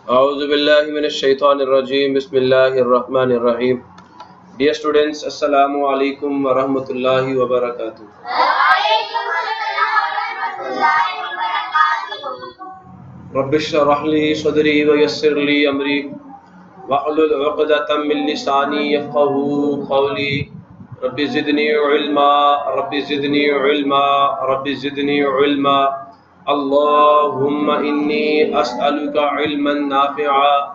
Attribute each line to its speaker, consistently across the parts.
Speaker 1: A'udhu billahi minash shaitanir rajim. Bismillahir rahmanir rahim. Dear students, assalamu alaikum wa rahmatullahi wa barakatuh. Rabbi shrah li sadri wa yassir li amri wahlul 'uqdatam min lisani yafqahu qawli. Rabbi zidni ilma, Rabbi zidni ilma, Rabbi zidni ilma. Allahumma inni as'aluka ilman nafi'a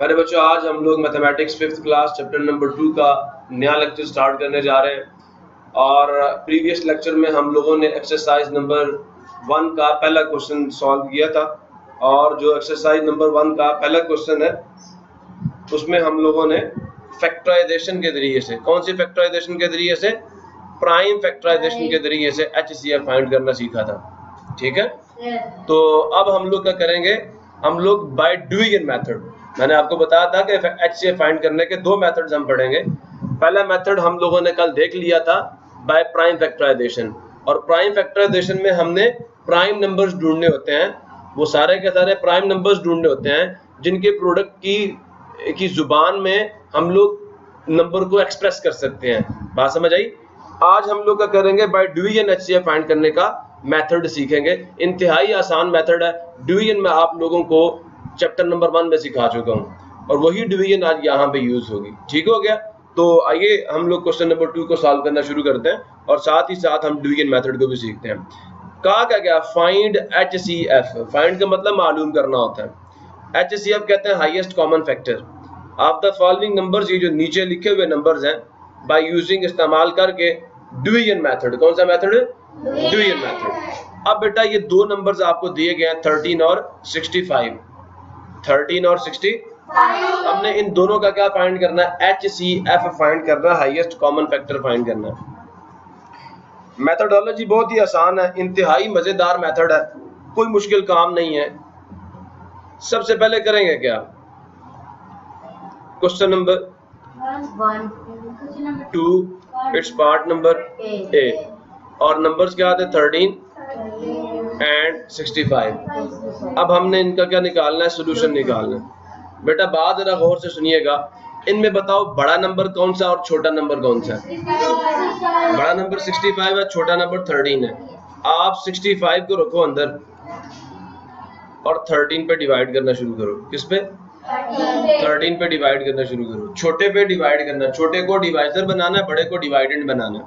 Speaker 1: पहले बच्चों, आज हम लोग mathematics 5th class chapter number 2 का नया lecture start करने जा रहे हैं। और प्रीवियस लेक्चर में हम लोगों ने एक्सरसाइज नंबर 1 का पहला क्वेश्चन सॉल्व किया था। और जो एक्सरसाइज नंबर 1 का पहला क्वेश्चन है उसमें हम लोगों ने फैक्टराइजेशन के जरिए से, कौन सी फैक्टराइजेशन के जरिए से, प्राइम फैक्टराइजेशन के जरिए से HCF फाइंड करना सीखा था। ठीक है, तो अब हम लोग क्या करेंगे, हम लोग बाय डुइंग मेथड, मैंने आपको बताया था कि HCF फाइंड करने के दो मेथड्स हम पढ़ेंगे। पहला मेथड हम लोगों ने कल देख लिया था बाय प्राइम फैक्टराइजेशन, और प्राइम फैक्टराइजेशन में हमने प्राइम नंबर्स ढूंढने होते हैं, वो सारे के सारे प्राइम नंबर्स ढूंढने होते हैं जिनके प्रोडक्ट की जुबान में हम लोग नंबर को एक्सप्रेस कर सकते हैं। बात समझ आई? आज हम लोग क्या करेंगे, बाय डुइंग HCF फाइंड करने का मेथड सीखेंगे। इंतहाई आसान मेथड है। डिवीजन में आप लोगों को चैप्टर नंबर 1 में सिखा चुका हूँ और वही डिवीजन आज यहाँ पे यूज होगी। ठीक हो गया? तो आइए हम लोग क्वेश्चन नंबर 2 को सॉल्व करना शुरू करते हैं और साथ ही साथ हम डिवीजन मेथड को भी सीखते हैं। कहा क्या गया, फाइंड HCF। फाइंड का मतलब मालूम करना होता है। HCF कहते हैं highest common factor of the following numbers, ये जो नीचे लिखे हुए नंबर्स हैं, बाय यूजिंग, इस्तेमाल करके डिवीजन मेथड। कौन सा मेथड? Division method. अब बेटा ये दो नंबर्स आपको दिए गए हैं 13 और 65। 13 और 60, हमने इन दोनों का क्या फाइंड करना है? HCF फाइंड करना है, हाईएस्ट कॉमन फैक्टर फाइंड करना है। मेथडोलॉजी बहुत ही आसान है, इंतहाई मजेदार मेथड है, कोई मुश्किल काम नहीं है। सबसे पहले करेंगे क्या, question number 2, it's part number A, और नंबर्स क्या आते हैं 13 एंड 65। अब हमने इनका क्या निकालना है, सोल्यूशन निकालना है। बेटा बात जरा गौर से सुनिएगा, इनमें बताओ बड़ा नंबर कौन सा और छोटा नंबर कौन सा है? बड़ा नंबर 65 है, छोटा नंबर 13 है। आप 65 को रखो अंदर और 13 पे डिवाइड करना शुरू करो। किस पे? 13 पे डिवाइड करना शुरू करो। छोटे पे डिवाइड करना, छोटे को डिवाइजर बनाना है, बड़े को डिवाइडेंड बनाना है।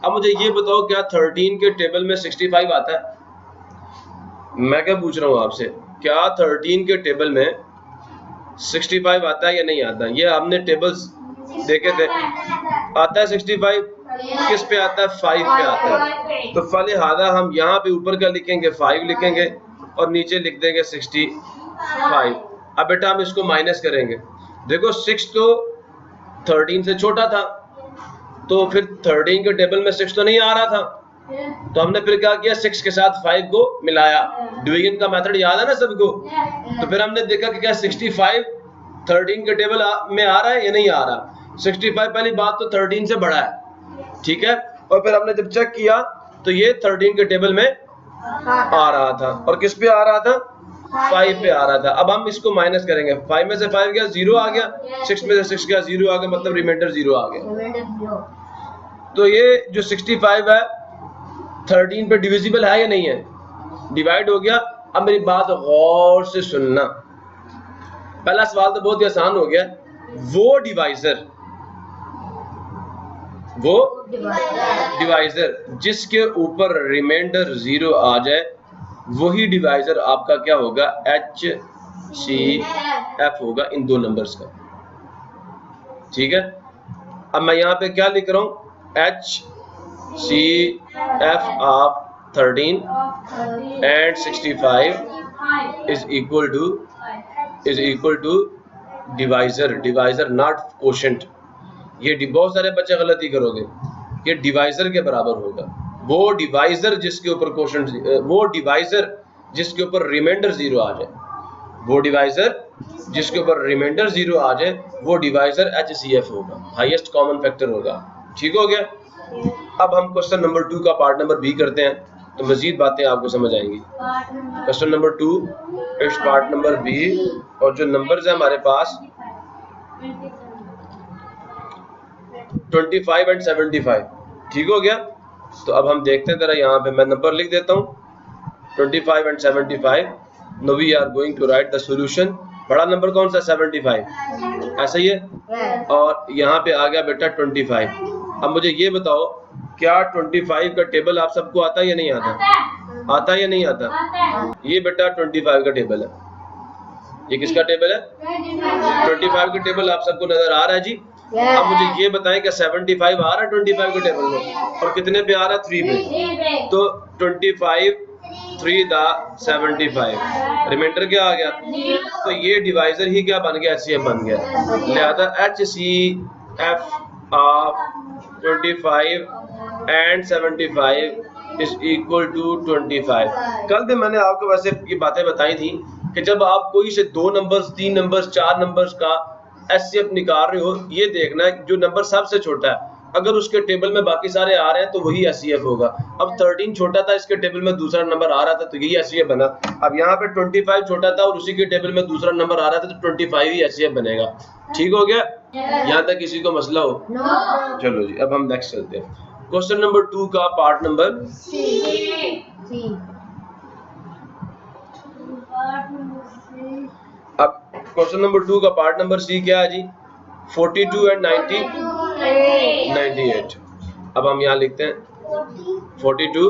Speaker 1: अब मुझे ये बताओ, क्या 13 के टेबल में 65 आता है? मैं क्या पूछ रहा हूँ आपसे, क्या 13 के टेबल में 65 आता है या नहीं आता? ये हमने टेबल्स देखे थे, आता है 65। किस पे आता है? 5 पे आता है। तो फलिहाजा हम यहाँ पे ऊपर क्या लिखेंगे? 5 लिखेंगे और नीचे लिख देंगे 65। अब बेटा हम इसको माइनस करेंगे। देखो 6 तो 13 से छोटा था, तो फिर 13 के टेबल में 6 तो नहीं आ रहा था, तो हमने फिर क्या किया, 6 के साथ 5 को मिलाया। डिवीजन का मेथड याद है ना सबको? तो फिर हमने देखा कि क्या 65 13 के टेबल में आ रहा है या नहीं आ रहा। 65 पहली बात तो 13 से बड़ा है, ठीक है। और फिर हमने जब चेक किया तो ये 13 के टेबल में आ रहा था, और किस पे आ रहा था? 5 पे आ रहा था। अब हम इसको माइनस करेंगे, 5 में से 5 गया, 0 आ गया, 6 में से 6 गया, 0 आ गया, मतलब रिमाइंडर 0 आ गया। तो ये जो 65 है 13 पे डिविजिबल है या नहीं है? डिवाइड हो गया। अब मेरी बात गौर से सुनना, पहला सवाल तो बहुत ही आसान हो गया। वो डिवाइजर जिसके ऊपर रिमाइंडर 0 आ जाए, वही डिवाइजर आपका क्या होगा? HCF होगा इन दो नंबर्स का। ठीक है, अब मैं यहाँ पे क्या लिख रहा हूँ? HCF of 13 and 65 is equal to divisor not quotient. ये बहुत सारे बच्चे गलती करोगे, ये डिवाइजर के बराबर होगा। वो डिवाइजर जिसके ऊपर कोशेंट, वो डिवाइजर जिसके ऊपर रिमाइंडर 0 आ जाए, वो डिवाइजर जिसके ऊपर रिमाइंडर 0 आ जाए वो डिवाइजर HCF होगा, हाईएस्ट कॉमन फैक्टर होगा। ठीक हो गया। अब हम क्वेश्चन नंबर 2 का पार्ट नंबर बी करते हैं तो मजीद बातें आपको समझ आएंगी। Question number 2 it's part number B, और जो नंबर्स है हमारे पास 25 एंड 75। ठीक हो गया। तो अब हम देखते हैं, जरा यहाँ पे मैं नंबर लिख देता हूँ 25 and 75। No we are going to write the solution. बड़ा नंबर कौन सा? 75, ऐसा ही है। और यहाँ पे आ गया बेटा 25। अब मुझे ये बताओ, क्या 25 का टेबल आप सबको आता है या नहीं आता? आता है या नहीं आता? ये बेटा 25 का टेबल है। ये किसका टेबल है? 25 का टेबल आप सबको नजर आ रहा है जी? अब मुझे ये बताएं कि 75 आ रहा है 25 के टेबल में, और कितने पे आ रहा है? 3 पे। तो 25 3 दा 75, रिमाइंडर क्या आ गया? तो ये डिवाइजर ही क्या बन गया? HCF बन गया। लिहाजा HCF of 25 and 75 is equal to 25। कल भी मैंने आपको वैसे ये बातें बताई थी कि जब आप कोई से 2 नंबर्स 3 नंबर्स 4 नंबर्स का HCF निकाल रहे हो, ये देखना है जो नंबर सबसे छोटा है, अगर उसके टेबल में बाकी सारे आ रहे हैं तो वही HCF होगा। अब 13 छोटा था, इसके टेबल में दूसरा नंबर आ रहा था तो यही HCF बना। अब यहाँ पे 25 छोटा था और उसी के टेबल में दूसरा नंबर आ रहा था तो 25 ही HCF बनेगा। ठीक हो गया? यहाँ तक किसी को मसला हो? चलो जी, अब हम नेक्स्ट चलते हैं। क्वेश्चन नंबर 2 का पार्ट नंबर अब क्वेश्चन नंबर 2 का पार्ट नंबर सी क्या है जी? 42 एंड 98। अब हम यहाँ लिखते हैं 42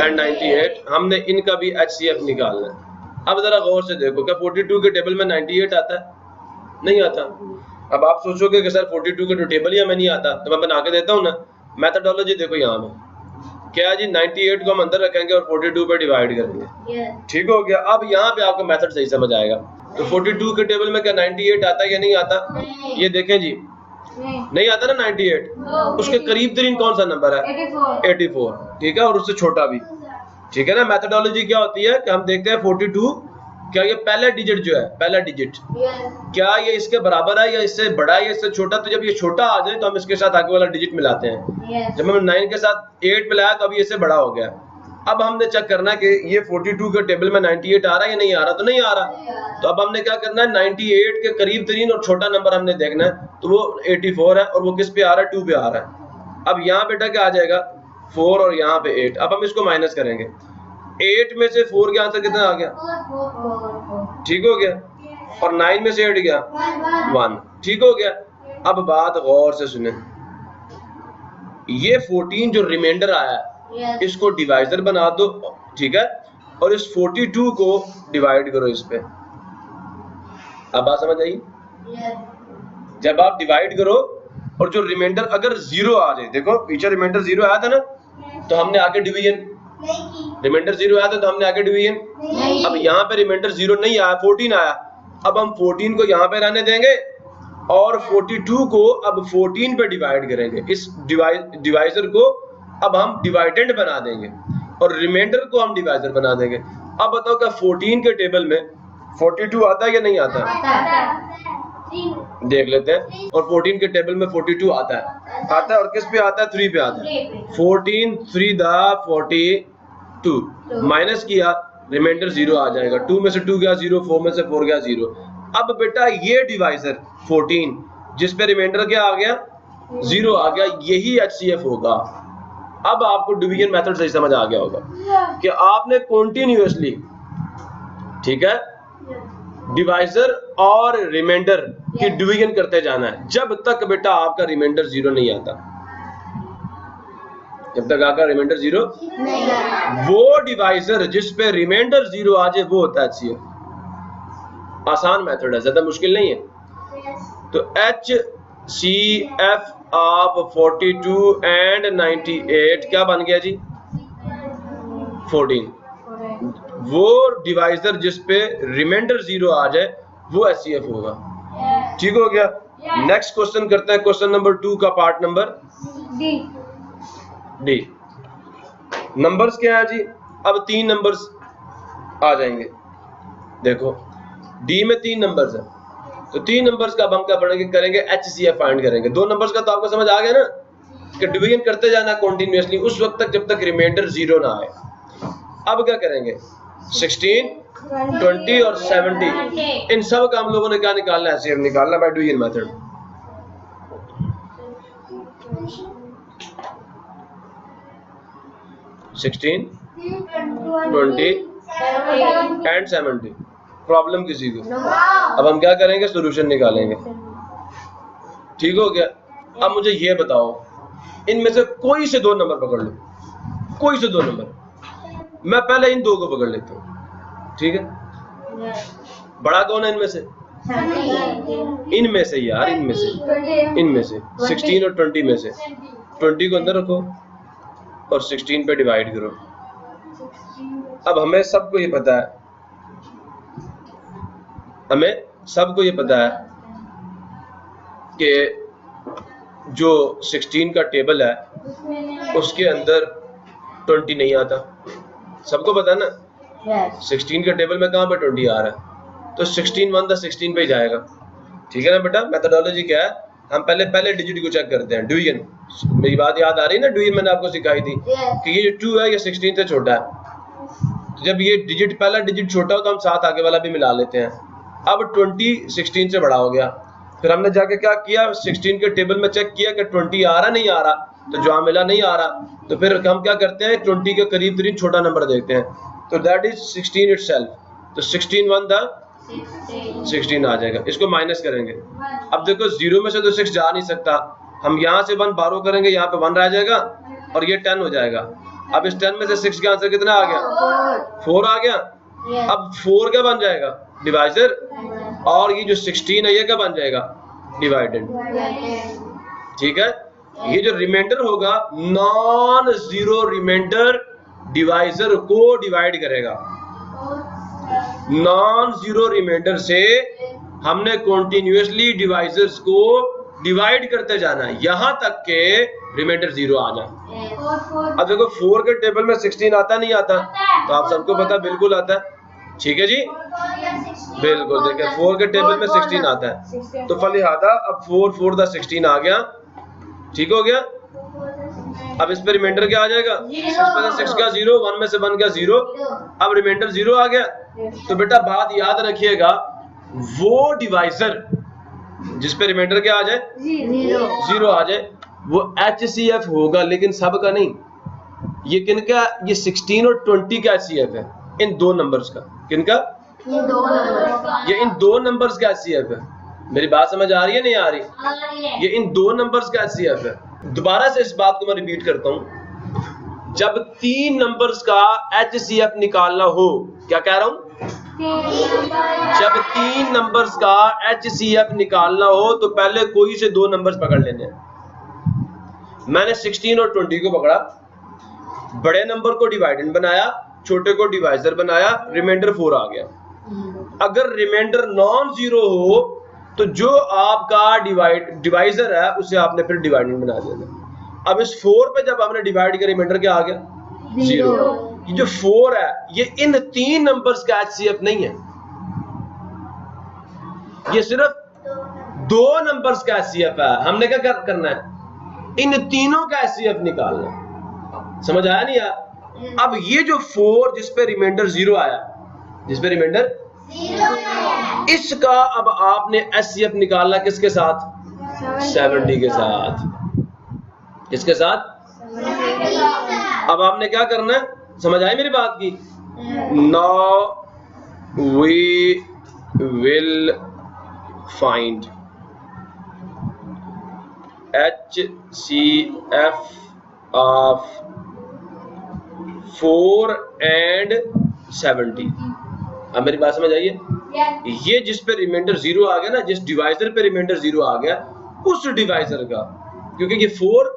Speaker 1: एंड 98। हमने इनका भी HCF निकालना है। अब जरा गौर से देखो, क्या 42 के टेबल में 98 आता है? नहीं आता। अब आप सोचोगे कि सर 42 के तो टेबल ही हमें नहीं आता, तो मैं बना के देता हूँ ना। मेथडोलॉजी देखो यहाँ में क्या जी, 98 को हम अंदर रखेंगे और 42 पे डिवाइड करेंगे। ठीक हो गया। अब यहाँ पे आपको मेथड सही समझ आएगा। तो 42 के टेबल में क्या 98 आता है या नहीं आता? ये देखें जी, नहीं आता ना 98। उसके करीब तरीन कौन सा नंबर है? 84। ठीक है, और उससे छोटा भी। ठीक है ना। मेथडोलॉजी क्या होती है कि हम देखते हैं 42 क्या ये पहला डिजिट जो है, पहला डिजिट क्या ये इसके बराबर है या इससे बड़ा है या इससे छोटा? तो जब ये छोटा आ जाए तो हम इसके साथ आगे वाला डिजिट मिलाते हैं। जब हमने 9 के साथ 8 मिलाया तो अभी इससे बड़ा हो गया। अब हमने चेक करना है कि ये 42 के टेबल में 98 आ रहा है या नहीं आ रहा। तो नहीं आ रहा। तो अब हमने क्या करना है, 98 के करीब तरीन और छोटा नंबर हमने देखना है। तो वो 84 है और वो किस पे आ रहा है? 2 पे आ रहा है। अब यहाँ बेटा क्या आ जाएगा? 4 और यहाँ पे 8। अब हम इसको माइनस करेंगे। 8 में से 4 के आंसर कितना आ गया? ठीक हो गया। और 9 में से 8 गया 1। ठीक हो गया। अब बात गौर से सुने, ये 14 जो रिमाइंडर आया है इसको डिवाइजर बना दो। ठीक है, और इस 42 को डिवाइड करो इस पे। अब बात समझ आई? जब आप डिवाइड करो और जो रिमाइंडर अगर 0 आ जाए, देखो पीछे रिमाइंडर 0 आया था ना, तो हमने आगे डिवीजन, रिमाइंडर 0 आया था तो हमने आगे डिवीजन। अब यहाँ पे रिमाइंडर 0 नहीं आया, 14 आया। अब हम 14 को यहाँ पे रहने देंगे और 42 को अब 14 पे डिवाइड करेंगे। इस डिवाइजर को अब हम डिवाइडेंड बना देंगे और रिमाइंडर को हम डिवाइजर बना देंगे। अब बताओ क्या 14 के टेबल में 42 आता है या नहीं आता? देख लेते हैं। और 14 के टेबल में 42 आता है और किस पे आता है? 3 पे आता है। 14 3 दा 42 माइनस किया, रिमाइंडर 0 आ जाएगा। 2 में से 2 गया 0, 4 में से 4 गया 0। अब बेटा ये डिवाइजर 14 जिस पे रिमाइंडर क्या आ गया? 0 आ गया, यही HCF होगा। अब आपको डिवीजन मेथड सही समझ आ गया होगा कि आपने कंटिन्यूअसली, ठीक है, डिवाइजर और रिमाइंडर की डिवीजन करते जाना है जब तक बेटा आपका रिमाइंडर 0 नहीं आता। जब तक आपका रिमाइंडर 0 वो डिवाइजर जिस पे रिमाइंडर 0 आ जाए वो होता है HCF। आसान मेथड है, ज्यादा मुश्किल नहीं है। तो HCF ऑफ 42 एंड 98 क्या बन गया जी? 14। वो डिवाइजर जिस पे रिमाइंडर 0 आ जाए वो HCF होगा। ठीक हो गया। नेक्स्ट क्वेश्चन करते हैं, क्वेश्चन नंबर 2 का पार्ट नंबर डी। नंबर्स क्या है जी? अब 3 नंबर्स आ जाएंगे। देखो डी में 3 नंबर्स है, तो 3 नंबर्स का अब हम क्या करेंगे, HCF फाइंड करेंगे। 2 नंबर्स का तो आपको समझ आ गया ना कि डिवीजन करते जाना कंटिन्यूअसली उस वक्त तक जब तक रिमाइंडर 0 ना आए। अब क्या करेंगे, 16, 20 और 70 इन सब का हम लोगों ने क्या निकालना है, HCF निकालना by division method. 16, 20 and 70 problem किसी को। अब हम क्या करेंगे, सोल्यूशन निकालेंगे। ठीक हो गया। अब मुझे ये बताओ, इनमें से कोई से 2 नंबर पकड़ लो, कोई से 2 नंबर। मैं पहले इन 2 को पकड़ लेता हूँ, ठीक है। बड़ा कौन है इनमें से, इनमें से यार, इनमें से 16 और 20 में से 20 को अंदर रखो और 16 पे डिवाइड करो। अब हमें सबको ये पता है, हमें सबको ये पता है कि जो 16 का टेबल है उसके अंदर 20 नहीं आता। सबको पता है ना, 16 के टेबल में कहाँ पे 20 आ रहा है, तो 16 1 16 पे ही जाएगा। ठीक है ना बेटा। मेथोडोलॉजी क्या है, हम पहले डिजिट को चेक करते हैं। डिवीजन, मेरी बात याद आ रही है ना, डिवीजन मैंने आपको सिखाई थी कि ये 2 है, ये 16 से छोटा है। तो जब ये डिजिट, पहला डिजिट छोटा हो तो हम साथ आगे वाला भी मिला लेते हैं। अब 20 16 से बड़ा हो गया, फिर हमने जाके क्या किया, 16 के टेबल में चेक किया कि 20 आ रहा नहीं आ रहा, तो जहाँ मिला नहीं आ रहा, तो फिर हम क्या करते हैं, 20 के करीब तरीन छोटा नंबर देखते हैं, तो दैट इज 16 इटसेल्फ। तो 16 1 16 आ जाएगा। इसको माइनस करेंगे। अब देखो 0 में से तो 6 जा नहीं सकता, हम यहाँ से 1 बारो करेंगे, यहाँ पे 1 रह जाएगा और ये 10 हो जाएगा। अब इस 10 में से 6 का आंसर कितना आ गया, 4 आ गया। अब 4 क्या बन जाएगा, डिवाइजर, और ये जो 16 है ये क्या बन जाएगा, डिवाइडेड। ठीक है। ये जो रिमाइंडर होगा, नॉन जीरो रिमाइंडर डिवाइजर को डिवाइड करेगा। नॉन जीरो रिमाइंडर से हमने कॉन्टिन्यूसली डिवाइजर्स को डिवाइड करते जाना है यहां तक के रिमाइंडर 0 आ जाए। अब देखो 4 के टेबल में 16 आता नहीं आता, तो आप सबको पता बिल्कुल आता है। ठीक है जी, बिल्कुल। देखिए 4 के टेबल में 16 आता है, तो फलिहादा अब 4 4 द 16 आ गया। ठीक हो गया। अब इस पे रिमाइंडर क्या आ जाएगा, 6 में से 6 का 0, 1 में से 1 का 0, अब रिमाइंडर 0 आ गया। तो बेटा बात याद रखिएगा, वो डिवाइजर जिस पे रिमाइंडर क्या आ जाए, 0 आ जाए, वो HCF होगा, लेकिन सबका नहीं। ये किनका, ये 16 और 20 का HCF है, इन 2 नंबर्स का। किनका, ये इन 2 नंबर्स का HCF है। मेरी बात समझ आ रही है नहीं आ रही, ये इन 2 नंबर्स का HCF है। दोबारा से इस बात को मैं रिपीट करता हूं, जब 3 नंबर्स का HCF निकालना हो, क्या कह रहा हूं, जब 3 नंबर्स का HCF निकालना हो तो पहले कोई से 2 नंबर्स पकड़ लेने हैं। मैंने 16 और 20 को पकड़ा, बड़े नंबर को डिवाइडेंड बनाया, छोटे को डिवाइजर बनाया, रिमाइंडर 4 आ गया। अगर रिमाइंडर नॉन जीरो हो तो जो आपका डिवाइजर है उसे आपने फिर डिवाइडेंड बना देना। अब इस 4 पे जब हमने डिवाइड किया, रिमाइंडर क्या आ गया, 0। ये जो 4 है ये इन 3 नंबर्स का HCF नहीं है, ये सिर्फ 2 नंबर्स का HCF है। हमने क्या करना है, इन तीनों का HCF निकालना है। समझ आया नहीं यार। अब ये जो 4 जिस पे रिमाइंडर 0 आया, जिस पे रिमाइंडर 0, इसका अब आपने HCF निकालना किसके साथ, 70 के साथ। किसके साथ, अब आपने क्या करना है, समझ आई मेरी बात की। Now we will find HCF of 4 and 70। अब मेरी बात समझ आइए, ये जिस पे रिमाइंडर 0 आ गया ना, जिस डिवाइजर पे रिमाइंडर 0 आ गया, उस डिवाइजर का, क्योंकि ये 4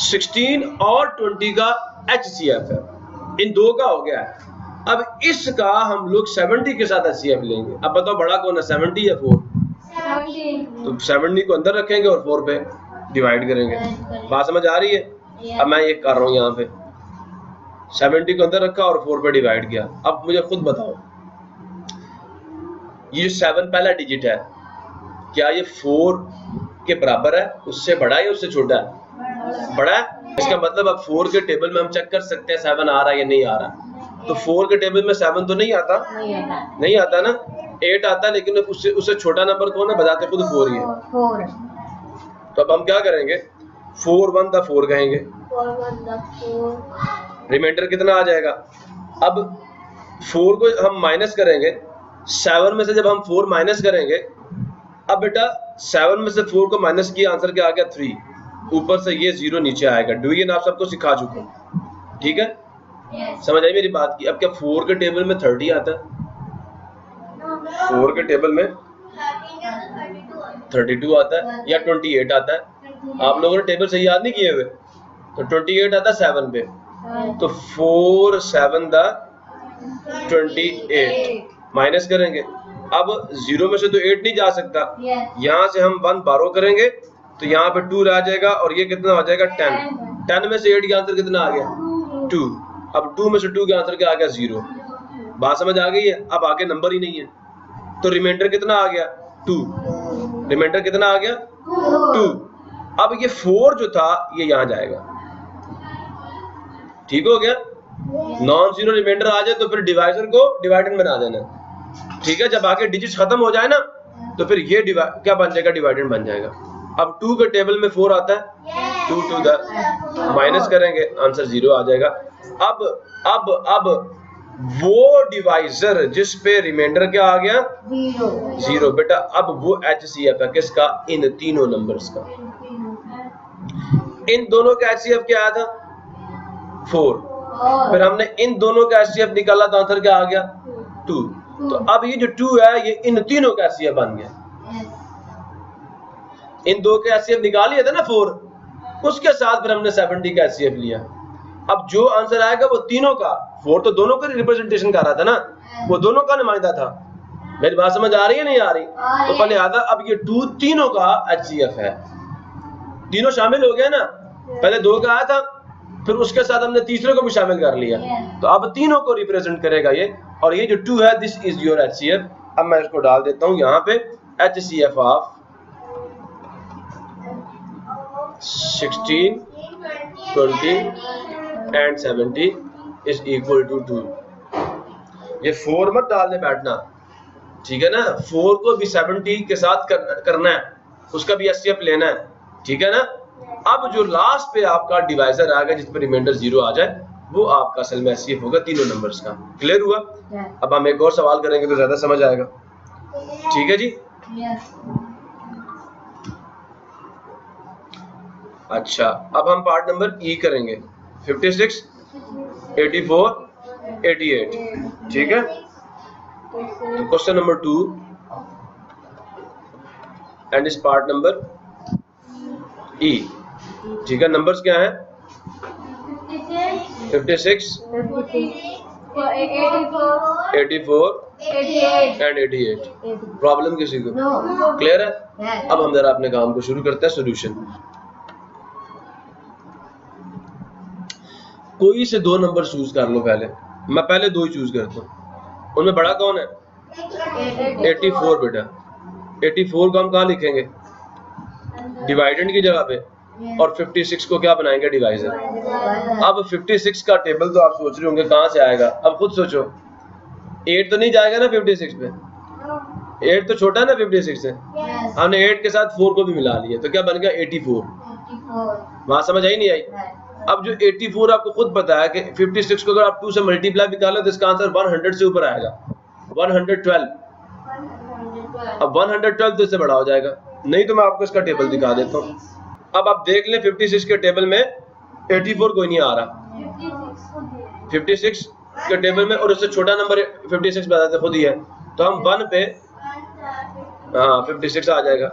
Speaker 1: 16 और 20 का HCF है, इन 2 का हो गया है। अब इसका हम लोग 70 के साथ HCF लेंगे। अब बताओ बड़ा कौन है, 70 या 4? 70। तो 70 को अंदर रखेंगे और 4 पे डिवाइड करेंगे। बात समझ आ रही है। अब मैं ये कर रहा हूँ यहाँ पे, 70 को अंदर रखा और 4 पे डिवाइड किया। अब मुझे खुद बताओ, ये 7 पहला डिजिट है, क्या ये 4 के बराबर है, उससे बड़ा है या उससे छोटा है? बड़ा है। इसका मतलब अब 4 के टेबल में हम चेक कर सकते हैं 7 आ रहा है या नहीं आ रहा। तो 4 के टेबल में 7 तो नहीं आता, नहीं आता ना, 8 आता है, लेकिन उससे छोटा नंबर कौन है? बताते खुद 4 ही है। तो अब हम क्या करेंगे, 4 1 द 4 कहेंगे, रिमाइंडर कितना आ जाएगा? अब 4 को हम माइनस करेंगे, 7 में से जब हम 4 माइनस करेंगे, अब बेटा 7 में से 4 को माइनस किया, आंसर क्या आ गया? 3। ऊपर से ये 0 नीचे आएगा। डिवीजन आप सबको सिखा चुका हूँ, ठीक है? समझ आई मेरी बात की? अब क्या 4 के टेबल में 30 आता है? 4 के टेबल में 32 आता है या 28 आता है? आप लोगों ने टेबल सही याद नहीं किए हुए, तो 28 आता है 7 पे, तो 4 7 द 28 माइनस करेंगे। अब 0 में से तो 8 नहीं जा सकता, यहाँ से हम 1 बारो करेंगे तो यहाँ पे 2 रह जाएगा और ये कितना हो जाएगा? 10। 10 में से 8 का आंसर कितना आ गया? 2। अब 2 में से 2 का आंसर क्या आ गया? 0। बात समझ आ गई है? अब आगे नंबर ही नहीं है, तो रिमाइंडर कितना आ गया? 2। रिमाइंडर कितना आ गया? 2। अब ये 4 जो था ये यहाँ जाएगा, ठीक हो गया? नॉन जीरो रिमाइंडर आ जाए तो फिर डिवाइजर को डिवाइडेंड बना देना, ठीक है? जब आगे डिजिट्स खत्म हो जाए ना तो फिर ये क्या बन जाएगा? डिवाइडेंड बन जाएगा। अब 2 के टेबल में 4 आता है, 2 टू द माइनस करेंगे, आंसर 0 आ जाएगा। अब वो डिवाइजर जिस पे रिमाइंडर क्या आ गया? 0 बेटा। अब वो HCF है किसका? इन तीनों नंबर्स का। इन दोनों का HCF क्या आया था? 4। फिर हमने इन दोनों का HCF निकाला तो आंसर क्या आ गया? 2। तो अब ये जो 2 है ये इन तीनों का HCF बन गया। इन दो के HCF निकाल लिया था ना 4, उसके साथ फिर हमने 70 का HCF लिया। अब जो आंसर आएगा वो तीनों का, 4 तो दोनों का रिप्रेजेंटेशन कर रहा था ना, वो दोनों का नुमाइंदा था। मेरी बात समझ आ रही है नहीं आ रही? तो पहले आता अब ये 2 तीनों का HCF है, तीनों शामिल हो गए ना। पहले 2 का आया था, फिर उसके साथ हमने तीसरे को भी शामिल कर लिया, तो अब तीनों को रिप्रेजेंट करेगा ये। और ये जो 2 है दिस इज योर HCF। अब मैं इसको डाल देता हूं यहाँ पे, HCF of 16, 20 and 70 is equal to 2। ये 4 मत डालने बैठना, ठीक है ना? 4 को भी 70 के साथ करना है, उसका भी HCF लेना है, ठीक है ना? अब जो लास्ट पे आपका डिवाइजर आएगा जिस पे रिमाइंडर 0 आ जाए, वो आपका असल में HCF होगा तीनों नंबर्स का। क्लियर हुआ? अब हम एक और सवाल करेंगे तो ज्यादा समझ आएगा, ठीक है जी? अच्छा, अब हम पार्ट नंबर E करेंगे, 56, 84, 88, ठीक है? तो क्वेश्चन नंबर 2 एंड इस पार्ट नंबर E, ठीक है? नंबर्स क्या हैं? 56, 84 एंड 88। प्रॉब्लम किसी को? क्लियर है? अब हम जरा अपने काम को शुरू करते हैं। सॉल्यूशन, कोई से 2 नंबर चूज कर लो। मैं पहले 2 ही चूज करता हूँ। उनमें बड़ा कौन है? 84 बेटा। 84 को हम कहाँ लिखेंगे? डिवाइडेंड की जगह पे, और 56 को क्या बनाएंगे? डिवाइजर। अब 56 का टेबल तो आप सोच रहे होंगे कहाँ से आएगा? अब खुद सोचो, 8 तो नहीं जाएगा ना 56 पे, 8 तो छोटा है ना 56 से। हमने 8 के साथ 4 को भी मिला लिया, तो क्या बन गया? 84। वहां समझ आई नहीं आई? अब जो 84 आपको खुद पता है कि 56 को अगर आप 2 से मल्टीप्लाई भी कर लो तो इसका आंसर 100 से ऊपर आएगा, 112। अब 112 तो इससे बड़ा हो जाएगा, नहीं तो मैं आपको इसका टेबल दिखा देता हूँ। अब आप देख लें 56 के टेबल में 84 कोई नहीं आ रहा 56 के टेबल में, और उससे छोटा नंबर 56 बताते खुद ही है, तो हम 1 पे, हाँ 56 आ जाएगा।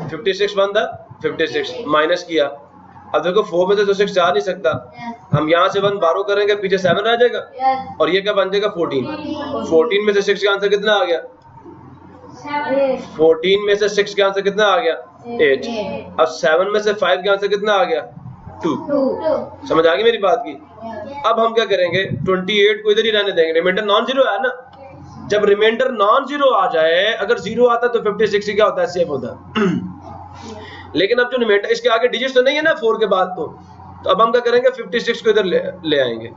Speaker 1: 56 1 था, 56 माइनस किया। अब देखो 4 में से तो 6 जा नहीं सकता, हम यहाँ से 1 बारो करेंगे, पीछे 7 रह जाएगा, और ये क्या बन जाएगा? 14। 14 में से 6 का आंसर कितना आ गया? 14 में से 6 का आंसर कितना आ गया? 8। अब 7 में से 5 का आंसर कितना आ गया? 2। समझ आ गई मेरी बात की? अब हम क्या करेंगे, 28 को इधर ही रहने देंगे, रिमाइंडर नॉन जीरो है ना। जब रिमाइंडर नॉन जीरो आ जाए, अगर जीरो आता है तो 56 क्या होता है, सेफ होता है। लेकिन अब जो रिमाइंडर, इसके आगे डिजिट तो नहीं है ना 4 के बाद, तो अब हम क्या करेंगे, 56 को इधर ले आएंगे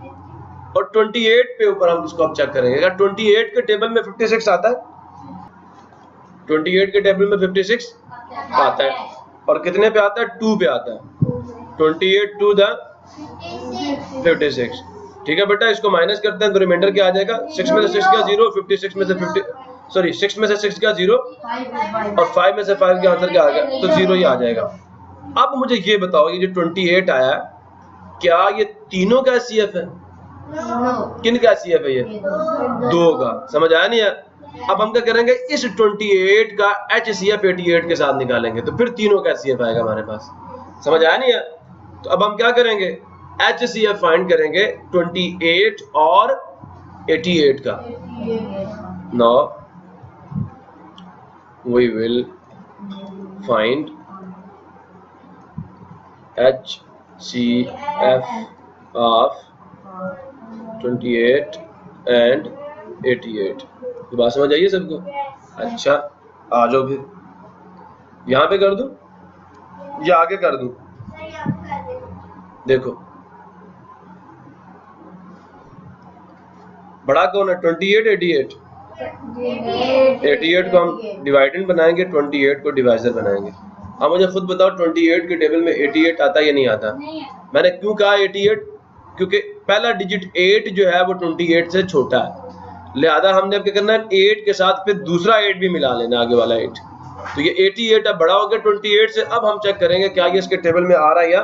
Speaker 1: और 28 पे ऊपर हम इसको अब चेक करेंगे। अगर 28 के टेबल में 56 आता है, 28 के टेबल में 56 आता है, और कितने पे आता है, 2 पे आता है। 28 टू द 56। ठीक है बेटा, इसको माइनस करते हैं तो रिमाइंडर क्या आ जाएगा, 6 में से 6 का 0, 56 में से 6 में से 6 का 0 और 5 में से 5 का आंसर क्या आ गया, तो 0 ही आ जाएगा। अब मुझे ये बताओ, ये जो 28 आया, क्या ये तीनों का CF है? किन का CF है? ये 2 का। समझ आया नहीं है? अब हम क्या करेंगे, इस 28 का HCF 88 के साथ निकालेंगे, तो फिर तीनों का HCF आएगा हमारे पास। समझ आया नहीं है? तो अब हम क्या करेंगे, HCF फाइंड करेंगे 28 और 88 का। Now we will find HCF of 28 and 88। ये बात समझ आइए सबको? अच्छा, आ जाओ फिर। यहाँ पे कर दूं या आगे कर दूं? देखो, बड़ा कौन है, 28 88? 88 को हम डिवाइडेंड बनाएंगे, 28 को डिवाइजर बनाएंगे। अब मुझे खुद बताओ, 28 के टेबल में 88 आता या नहीं आता? मैंने क्यों कहा 88? क्योंकि पहला डिजिट 8 जो है वो 28 से छोटा है, लिहाजा हमने अब क्या करना है, 8 के साथ फिर दूसरा 8 भी मिला लेना, आगे वाला 8। तो ये 88 अब बड़ा हो गया 28 से। अब हम चेक करेंगे क्या ये इसके टेबल में आ रहा है या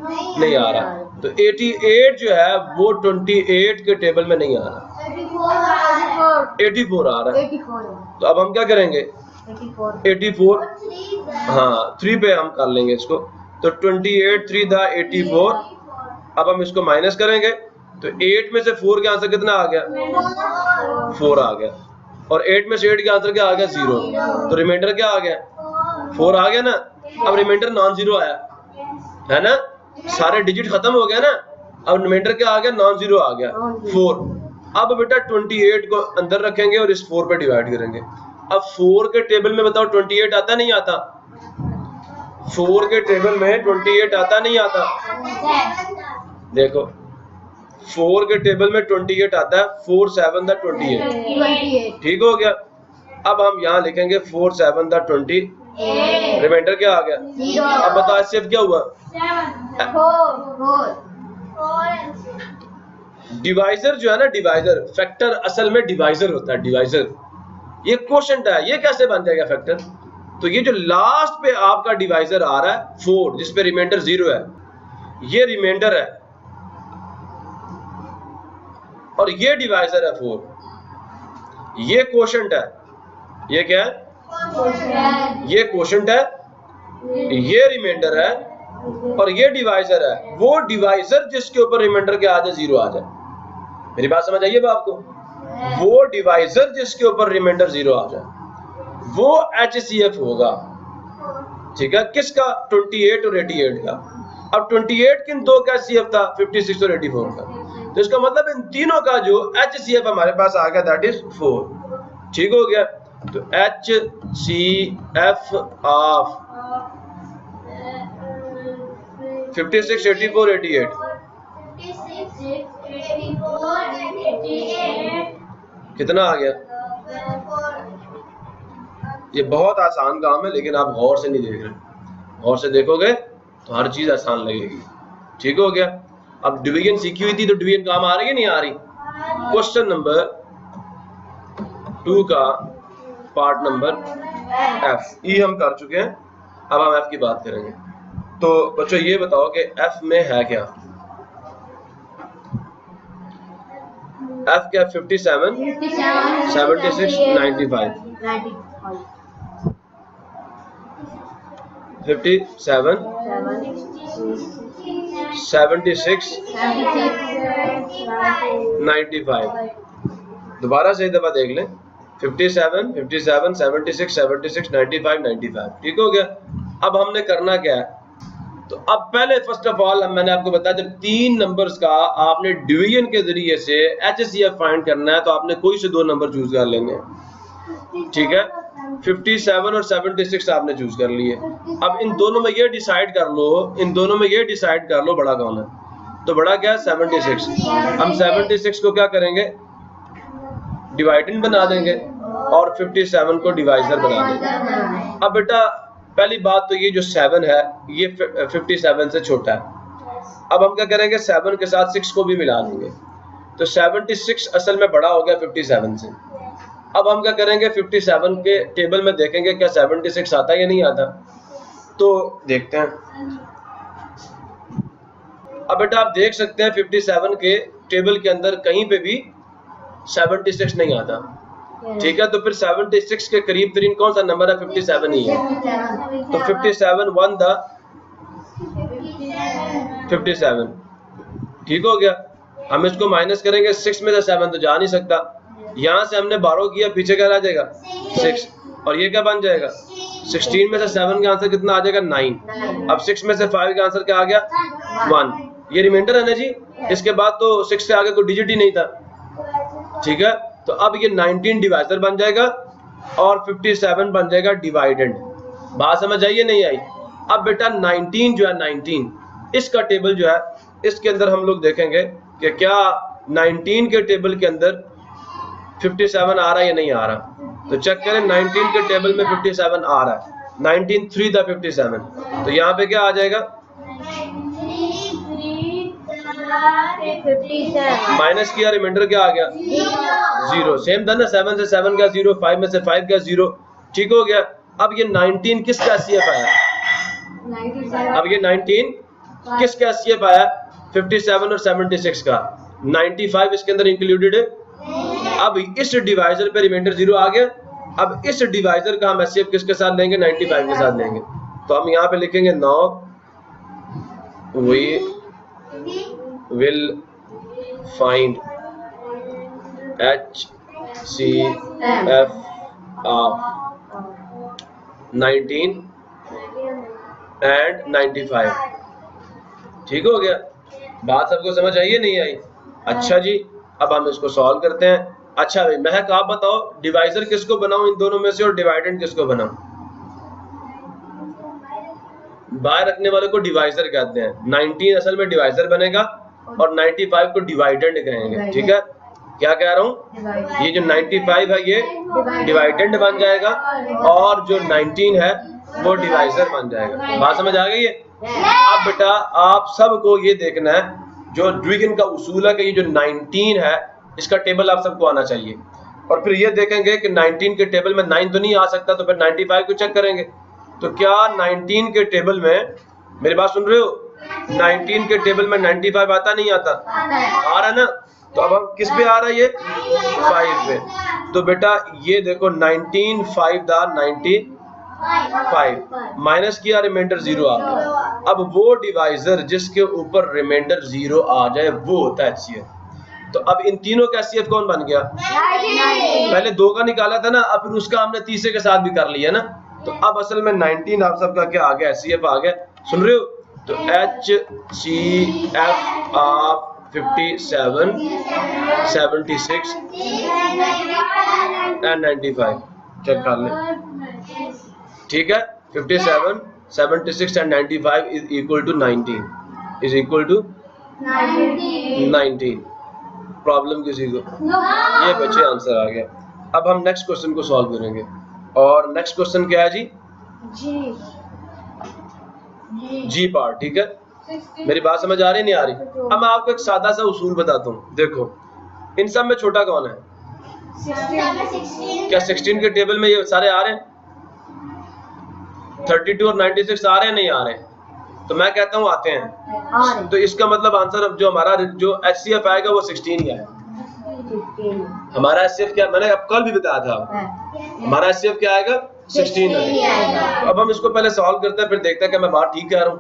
Speaker 1: नहीं आ रहा। तो 88 जो है वो 28 के टेबल में नहीं आ रहा, 84 आ रहा है। तो अब हम क्या करेंगे, 84, हाँ 3 पे हम कर लेंगे इसको। तो 28 3 दा 84। अब हम इसको माइनस करेंगे, तो 8 में से 4 का आंसर कितना आ गया, 4 आ गया, और 8 में से 8 का आंसर क्या आ गया, 0। तो रिमाइंडर क्या आ गया, 4 आ गया ना। अब रिमाइंडर नॉन जीरो आया है ना, सारे डिजिट खत्म हो गया ना। अब रिमाइंडर क्या आ गया, नॉन जीरो आ गया, 4। अब बेटा 28 को अंदर रखेंगे और इस 4 पे डिवाइड करेंगे। अब 4 के टेबल में बताओ 28 आता नहीं आता? 4 के टेबल में 28 आता नहीं आता? देखो 4 के टेबल में 28 आता है, 4 7 दा 28। ठीक हो गया। अब हम यहाँ लिखेंगे 4 7 दा 20। रिमाइंडर क्या आ गया? अब बताओ सिर्फ क्या हुआ, डिवाइजर जो है ना, डिवाइजर फैक्टर असल में डिवाइजर होता है, डिवाइजर। ये क्वोशंट है, ये कैसे बन जाएगा फैक्टर? तो ये जो लास्ट पे आपका डिवाइजर आ रहा है 4, जिस पे रिमाइंडर 0 है, ये रिमाइंडर है और ये डिवाइजर है 4। ये क्वोशंट है, ये क्या है, ये क्वोशंट है, ये रिमाइंडर है और ये डिवाइजर है। वो डिवाइजर जिसके ऊपर रिमाइंडर क्या आ जाए, 0 आ जाए। मेरी बात समझ आइए आपको? वो डिवाइजर जिसके ऊपर रिमाइंडर 0 आ जाए वो HCF होगा। ठीक है, किसका? 28 और 88 का। अब 28 किन दो का HCF था, 56 और 84 का। तो इसका मतलब इन तीनों का जो HCF हमारे पास आ गया, दैट इज 4। ठीक हो गया। तो HCF ऑफ 56 84 88 कितना आ गया? ये बहुत आसान काम है, लेकिन आप गौर से नहीं देख रहे। गौर से देखोगे तो हर चीज आसान लगेगी। ठीक हो गया। अब डिवीजन सीखी हुई थी, तो डिवीजन काम आ रही है नहीं आ रही? क्वेश्चन नंबर 2 का पार्ट नंबर F, E हम कर चुके हैं। अब हम F की बात करेंगे। तो बच्चों ये बताओ कि F में है क्या? F क्या? 57 76 95 57 76 95। दोबारा से एक दफा देख लें, 57 57 76 76 95 95। ठीक हो गया। अब हमने करना क्या है, तो अब पहले फर्स्ट ऑफ ऑल मैंने आपको बताया, जब 3 नंबर्स का आपने डिवीजन के जरिए से HCF फाइंड करना है तो आपने कोई से 2 नंबर चूज कर लेने हैं, ठीक है। 57 और 76 आपने चूज कर लिए। अब इन दोनों में ये डिसाइड कर लो बड़ा कौन है। तो बड़ा क्या है? 76। हम 76 को क्या करेंगे? डिवाइडेंड बना देंगे और 57 को डिवाइजर बना देंगे। अब बेटा पहली बात तो ये जो 7 है ये 57 से छोटा है। अब हम क्या करेंगे? 7 के साथ 6 को भी मिला देंगे, तो 76 असल में बड़ा हो गया 57 से। अब हम क्या करेंगे? 57 के टेबल में देखेंगे क्या 76 आता है या नहीं आता, तो देखते हैं। अब बेटा आप देख सकते हैं 57 के टेबल के अंदर कहीं पे भी 76 नहीं आता, ठीक है। तो फिर 76 के करीब तरीन कौन सा नंबर है? 57 ही है। तो 57 1 द 57, ठीक हो गया। हम इसको माइनस करेंगे, 6 में से 7 तो जा नहीं सकता, यहाँ से हमने 12 किया, पीछे क्या आ जाएगा? 6, और ये क्या बन जाएगा? 16 में से 7 का आंसर कितना आ जाएगा? 9। अब 6 में से 5 का आंसर क्या आ गया? 1। ये रिमाइंडर है ना जी, इसके बाद तो 6 से आगे कोई डिजिट ही नहीं था, ठीक है। तो अब ये 19 डिवाइजर बन जाएगा और 57 बन जाएगा डिवाइडेंड। बात समझ आई या नहीं आई? अब बेटा 19 जो है 19 इसका टेबल जो है इसके अंदर हम लोग देखेंगे कि क्या 19 के टेबल के अंदर 57 आ रहा है या नहीं आ रहा। तो चेक करें 19 के टेबल में 57 आ रहा है, 19 3 द 57। तो यहाँ पे क्या आ जाएगा? माइनस किया, रिमाइंडर क्या आ गया? 0। सेम था ना, 7 से 7 का 0, 5 में से 5 का 0, ठीक हो गया। अब ये 19 किसका HCF आया? अब ये 19 किसका HCF आया? 57 और 76 का। 95 इसके अंदर इंक्लूडेड है। अब इस डिवाइजर पे रिमाइंडर 0 आ गया। अब इस डिवाइजर का हम HCF किसके साथ लेंगे? 95 के साथ लेंगे। तो हम यहाँ पे लिखेंगे 9 we will find HCF of 19 and 95, ठीक हो गया। बात सबको समझ आई या नहीं आई? अच्छा जी, अब हम इसको सॉल्व करते हैं। अच्छा भाई महक आप बताओ, डिवाइजर किसको बनाऊं इन दोनों में से और डिवाइडेंड किसको बनाऊं? बाहर रखने वाले को डिवाइजर कहते हैं। 19 असल में डिवाइजर बनेगा और 95 को डिवाइडेंड कहेंगे, ठीक है। क्या कह रहा हूँ? ये जो 95 है ये डिवाइडेंड बन जाएगा और जो 19 है वो डिवाइजर बन जाएगा। बात समझ आ गई है? अब बेटा आप सबको ये देखना है, जो डिवीजन का उसूल है कि ये जो 19 है इसका टेबल आप सबको आना चाहिए। और फिर ये देखेंगे कि 19 के टेबल में 9 तो नहीं आ सकता, तो फिर 95 को चेक करेंगे। तो क्या 19 के टेबल में, मेरी बात सुन रहे हो, 19 के टेबल में 95 आता नहीं आता? आ रहा ना। तो अब हम किस पे आ रहा है? ये 5 पे। तो बेटा ये देखो 19 5 दा 95 माइनस किया, रिमाइंडर 0 आ गया। अब वो डिवाइजर जिसके ऊपर रिमाइंडर 0 आ जाए वो होता है HCF। तो अब इन तीनों का HCF कौन बन गया? पहले 2 का निकाला था ना, अब फिर उसका हमने तीसरे के साथ भी कर लिया ना। तो अब असल में 19 आप सबका क्या आ गया? HCF आ गया। सुन रहे हो? तो HCF ऑफ 57 76 एंड 95 चेक कर लें, ठीक है। 57 76 and 95 is equal to 19, is equal to 19। Problem किसी को? ये बच्चे आंसर आ गया। अब हम नेक्स्ट क्वेश्चन को सॉल्व करेंगे। और नेक्स्ट क्वेश्चन क्या है जी? जी पार्ट, ठीक है। मेरी बात समझ आ रही नहीं आ रही? अब मैं आपको एक सादा सा उसूल बताता हूँ। देखो इन सब में छोटा कौन है? 16। क्या 16 के टेबल में ये सारे आ रहे हैं? 32 और 96 आ रहे हैं? नहीं आ रहे? तो मैं कहता हूँ आते हैं। तो इसका मतलब आंसर जो हमारा जो HCF आएगा वो 16 ही आएगा। हमारा HCF क्या, मैंने अब कल भी बताया था, हमारा HCF क्या आएगा? 16 आएगा। तो अब हम इसको पहले सॉल्व करते हैं, फिर देखते हैं कि मैं बात ठीक कह रहा हूँ।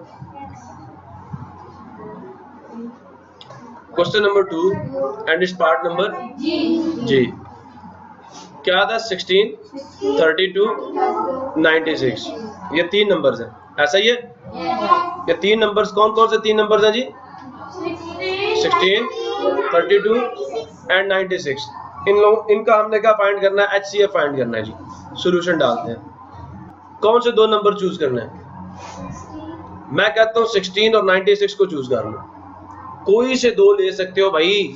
Speaker 1: क्वेश्चन नंबर 2 एंड इस पार्ट नंबर जी क्या था? 16 32 96, ये 3 नंबर्स हैं, ऐसा ही है। ये तीन नंबर्स कौन कौन से तीन नंबर्स हैं जी? 16, 32 एंड 96। इनका हमने क्या फाइंड करना है? HCF फाइंड करना है जी। सॉल्यूशन डालते हैं। कौन से दो नंबर चूज करना है? मैं कहता हूं 16 और 96 को चूज कर लो। कोई से दो ले सकते हो भाई,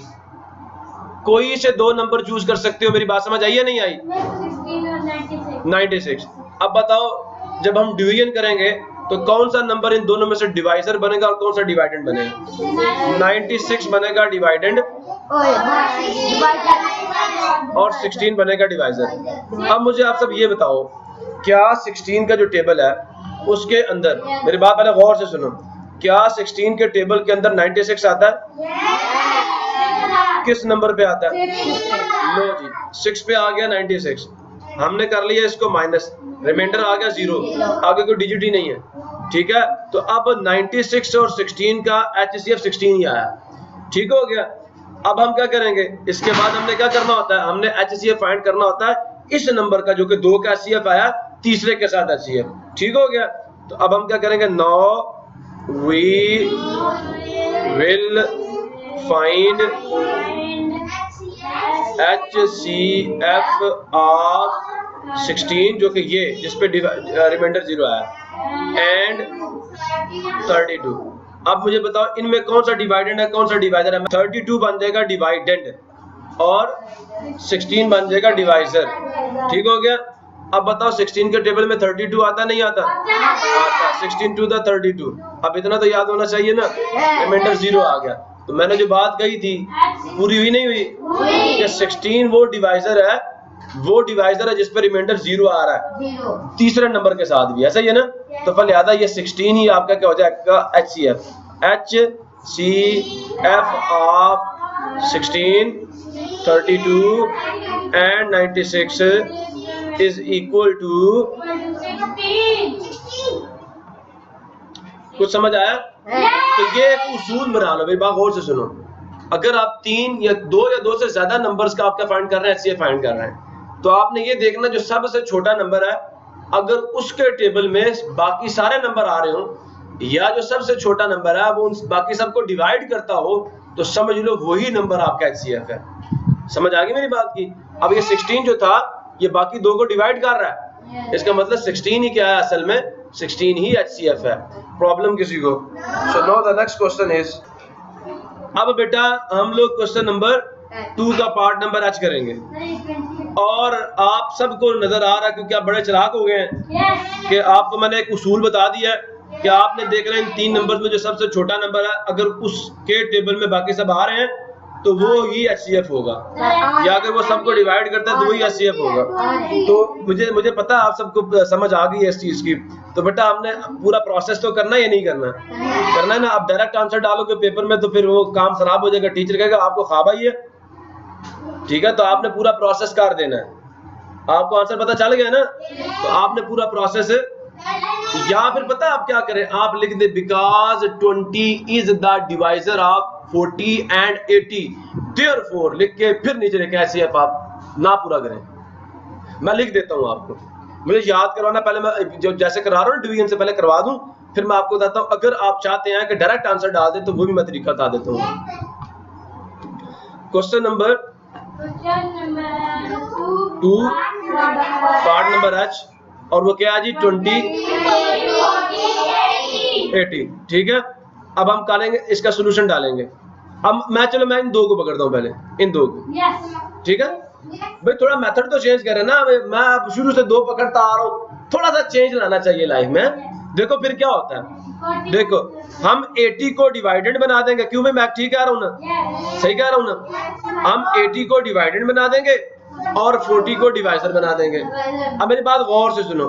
Speaker 1: कोई से दो नंबर चूज कर सकते हो। मेरी बात समझ आई या नहीं आई? 96। अब बताओ, जब हम डिवीजन करेंगे तो कौन सा नंबर इन दोनों में से डिवाइजर बनेगा और कौन सा डिवाइडेंड बनेगा? 96 बनेगा डिवाइडेंड और 16 बनेगा डिवाइजर। अब मुझे आप सब ये बताओ, क्या 16 का जो टेबल है उसके अंदर, मेरी बात पहले गौर से सुनो, क्या 16 के टेबल के अंदर 96 आता है? किस नंबर पे आता है? लो जी, 6 पे आ गया 96। हमने कर लिया इसको माइनस, रिमाइंडर आ गया 0, आगे कोई डिजिट ही नहीं है। ठीक है, तो अब 96 और 16 का HCF 16 ही आया। ठीक हो गया। अब हम क्या करेंगे, इसके बाद हमने क्या करना होता है? हमने HCF फाइंड करना होता है इस नंबर का, जो कि 2 का HCF आया, तीसरे के साथ HCF। ठीक हो गया। तो अब हम क्या करेंगे? Now we will find HCF of 16, जो कि ये जिस पे रिमाइंडर 0 आया, एंड 32। अब मुझे बताओ, इनमें कौन सा डिवाइडेंड है, कौन सा डिवाइजर है? 32 बन जाएगा डिवाइडेंड और 16 बन जाएगा डिवाइजर। ठीक हो गया। अब बताओ, 16 के टेबल में 32 आता नहीं आता? आता। 16 टू द 32। अब इतना तो याद होना चाहिए ना, रिमाइंडर 0 आ गया। तो मैंने जो बात कही थी पूरी हुई नहीं हुई? कि 16 वो डिवाइजर है जिस पर रिमाइंडर 0 आ रहा है, तीसरे नंबर के साथ भी, ऐसा ही है ना? तो फिर लिहाजा ये 16 ही आपका क्या हो जाएगा? HCF। HCF of 16, 32 and 96 is equal to, कुछ समझ आया? तो ये एक उसूल बना लो भाई, बात गौर से सुनो। अगर आप 3 या 2 से ज्यादा नंबर्स का आपका फाइंड कर रहे हैं, HCF फाइंड कर रहे हैं, तो आपने ये देखना जो सबसे छोटा नंबर है, अगर उसके टेबल में बाकी सारे नंबर आ रहे हो, या जो सबसे छोटा नंबर है वो बाकी सबको डिवाइड करता हो, तो समझ लो वही नंबर आपका HCF है। समझ आ गई मेरी बात की? अब ये 16 जो था, ये बाकी 2 को डिवाइड कर रहा है, इसका मतलब 16 ही क्या है? असल में 16 ही HCF है। प्रॉब्लम किसी को? So now the next question is, अब बेटा हम लोग क्वेश्चन नंबर 2 का पार्ट नंबर H करेंगे। और आप सबको नजर आ रहा है, क्योंकि आप बड़े चालाक हो गए हैं, कि आपको मैंने एक उसूल बता दिया है कि आपने देख रहे हैं इन 3 नंबर्स में जो सबसे छोटा नंबर है, अगर उसके टेबल में बाकी सब आ रहे हैं तो वो ही HCF होगा, या अगर वो सबको डिवाइड करता है तो वही HCF होगा। तो मुझे पता है आप सबको समझ आ गई है इस चीज की। तो बेटा हमने पूरा प्रोसेस तो करना है या नहीं करना? करना है ना। आप डायरेक्ट आंसर डालोगे पेपर में तो फिर वो काम खराब हो जाएगा, टीचर कहेगा आपको ख्वाब आई है। ठीक है, तो आपने पूरा प्रोसेस कर देना है। आपको आंसर पता चल गया ना? तो आपने पूरा प्रोसेस, या फिर पता आप क्या करें, आप लिख दे because 20 is the divisor of 40 and 80, therefore लिख के फिर नीचे लिखे HCF आप ना पूरा करें। मैं लिख देता हूं आपको, मुझे याद करवाना पहले, मैं जो जैसे करा रहा हूं डिवीजन से पहले करवा दूं, फिर मैं आपको बताता हूं। अगर आप चाहते हैं कि डायरेक्ट आंसर डाल दें तो वो भी मैं तरीका बता देता हूं। Question number 2 part number H, और वो क्या है जी? 20 80। ठीक है, अब हम करेंगे इसका सोल्यूशन डालेंगे। अब मैं इन 2 को पकड़ता हूं, पहले इन 2 को। ठीक है भाई, थोड़ा मेथड तो चेंज करें ना। मैं शुरू से 2 पकड़ता आ रहा हूं, थोड़ा सा चेंज लाना चाहिए लाइफ में। देखो फिर क्या होता है। देखो हम 80 को डिवाइडेड बना देंगे। क्यों भाई, मैं ठीक कह रहा हूं ना? सही कह रहा हूं ना? हम 80 को डिवाइडेड बना देंगे और 40 को डिवाइजर बना देंगे। अब मेरी बात गौर से सुनो,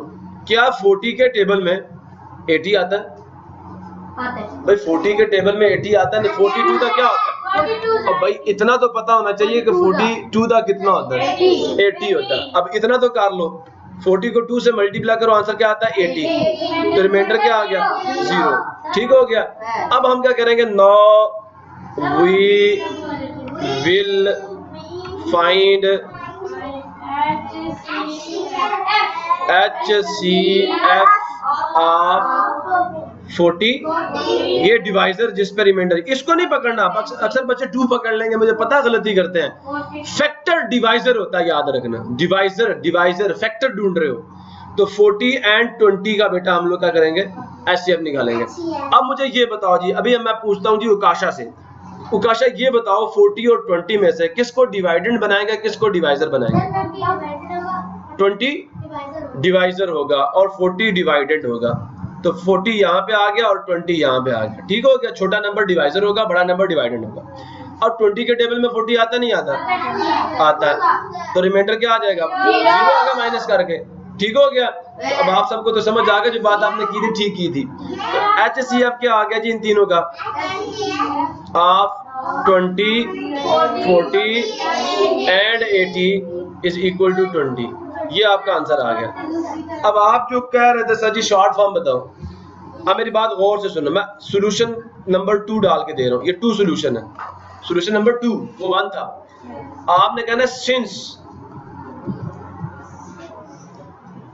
Speaker 1: क्या 40 के टेबल में 80 आता है? भाई 40 के टेबल में 80 आता है, 42 का क्या होता है? अब भाई इतना तो पता होना चाहिए कि 42 का कितना होता है? 80 होता है। अब इतना तो कर लो, 40 को 2 से मल्टीप्लाई करो, आंसर क्या आता है? 80। तो रिमाइंडर क्या आ गया? 0। ठीक हो गया। अब हम क्या करेंगे? Now we will find HCF of 40 ये डिवाइजर जिस पे रिमाइंडर, इसको नहीं पकड़ना। अक्सर बच्चे 2 पकड़ लेंगे, मुझे पता गलती करते हैं। फैक्टर डिवाइजर होता है, याद रखना। डिवाइजर फैक्टर ढूंढ रहे हो तो 40 एंड 20 का बेटा हम लोग क्या करेंगे, एचसीएफ निकालेंगे। अब मुझे ये बताओ जी, अभी मैं पूछता हूँ जी उकाशा से, उकाशा ये बताओ 40 और 20 में से किसको डिवाइडेंड बनाएंगे, किसको डिवाइजर बनाएंगे? 20 डिवाइजर होगा और 40 डिवाइडेड होगा। तो 40 यहाँ पे आ गया और 20 यहाँ पे आ गया, ठीक हो गया। छोटा नंबर डिवाइजर होगा, बड़ा नंबर डिवाइडेड होगा। और 20 के टेबल में 40 आता नहीं आता? आता है। तो रिमाइंडर क्या आ जाएगा? 0 आगे माइनस करके, ठीक हो गया। तो अब आप सबको तो समझ आ गया, जो बात आपने की थी ठीक की थी। तो HCF क्या आ गया जी इन तीनों का? Of 20, 40 and 80 is equal to 20। ये आपका आंसर आ गया। अब आप जो कह रहे थे सर जी शॉर्ट फॉर्म बताओ, अब मेरी बात गौर से सुनो। मैं सॉल्यूशन नंबर 2 डाल के दे रहा हूँ, ये 2 सॉल्यूशन है। सॉल्यूशन नंबर 2 वो 1 था। आपने कहना सिंस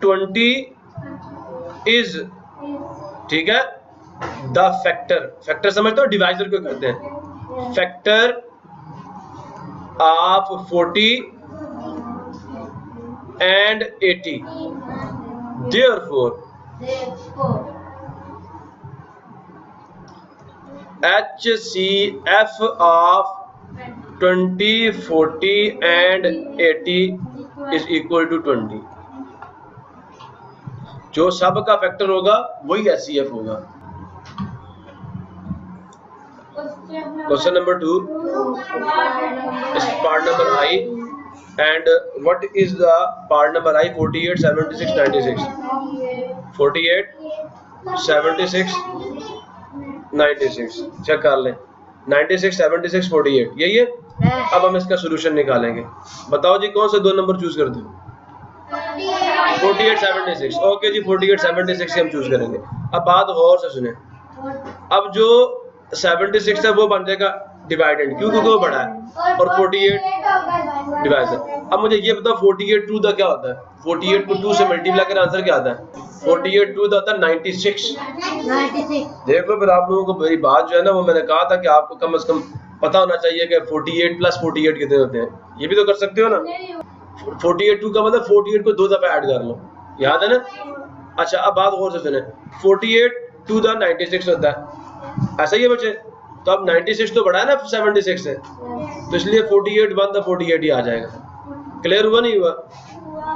Speaker 1: 20 इज, ठीक है, द फैक्टर समझते हो, डिवाइजर को कहते हैं, factor of 40 and 80, therefore HCF of 20, 40 and 80 is equal to 20। जो सब का फैक्टर होगा वही HCF होगा। Question number 2 is part number I, and what is the part number I? 48, 76, 96, 48, 76, 96 check कर लें। 96, 76, 48 यही है। अब हम इसका सॉल्यूशन निकालेंगे। बताओ जी कौन से 2 नंबर चूज करते हो? 48, 76। ओके जी, 48, 76 से हम चूज करेंगे। अब बात गौर से सुने। अब जो 76 है वो बन जाएगा डिवाइडेंड, क्योंकि वो बड़ा है, और 48 डिवाइजर। अब मुझे ये बताओ 48 2 का क्या होता है? 48 को 2 से मल्टीप्लाई कर आंसर क्या आता है? 48 2 होता है 96। देख लो फिर आप लोगों को मेरी बात जो है ना, वो मैंने कहा था कि आपको कम से कम पता होना चाहिए कि 48 प्लस 48 कितने होते हैं। ये भी तो कर सकते हो ना। 48 2 का मतलब 48 को 2 दफा ऐड कर लो, याद है ना। अच्छा अब बात गौर से सुने। 48 2 द 96 होता है, ऐसा ही है बच्चे। तो अब 96 तो बड़ा है ना 76 से, तो इसलिए 48 1 द 48 ही आ जाएगा। क्लियर हुआ नहीं हुआ?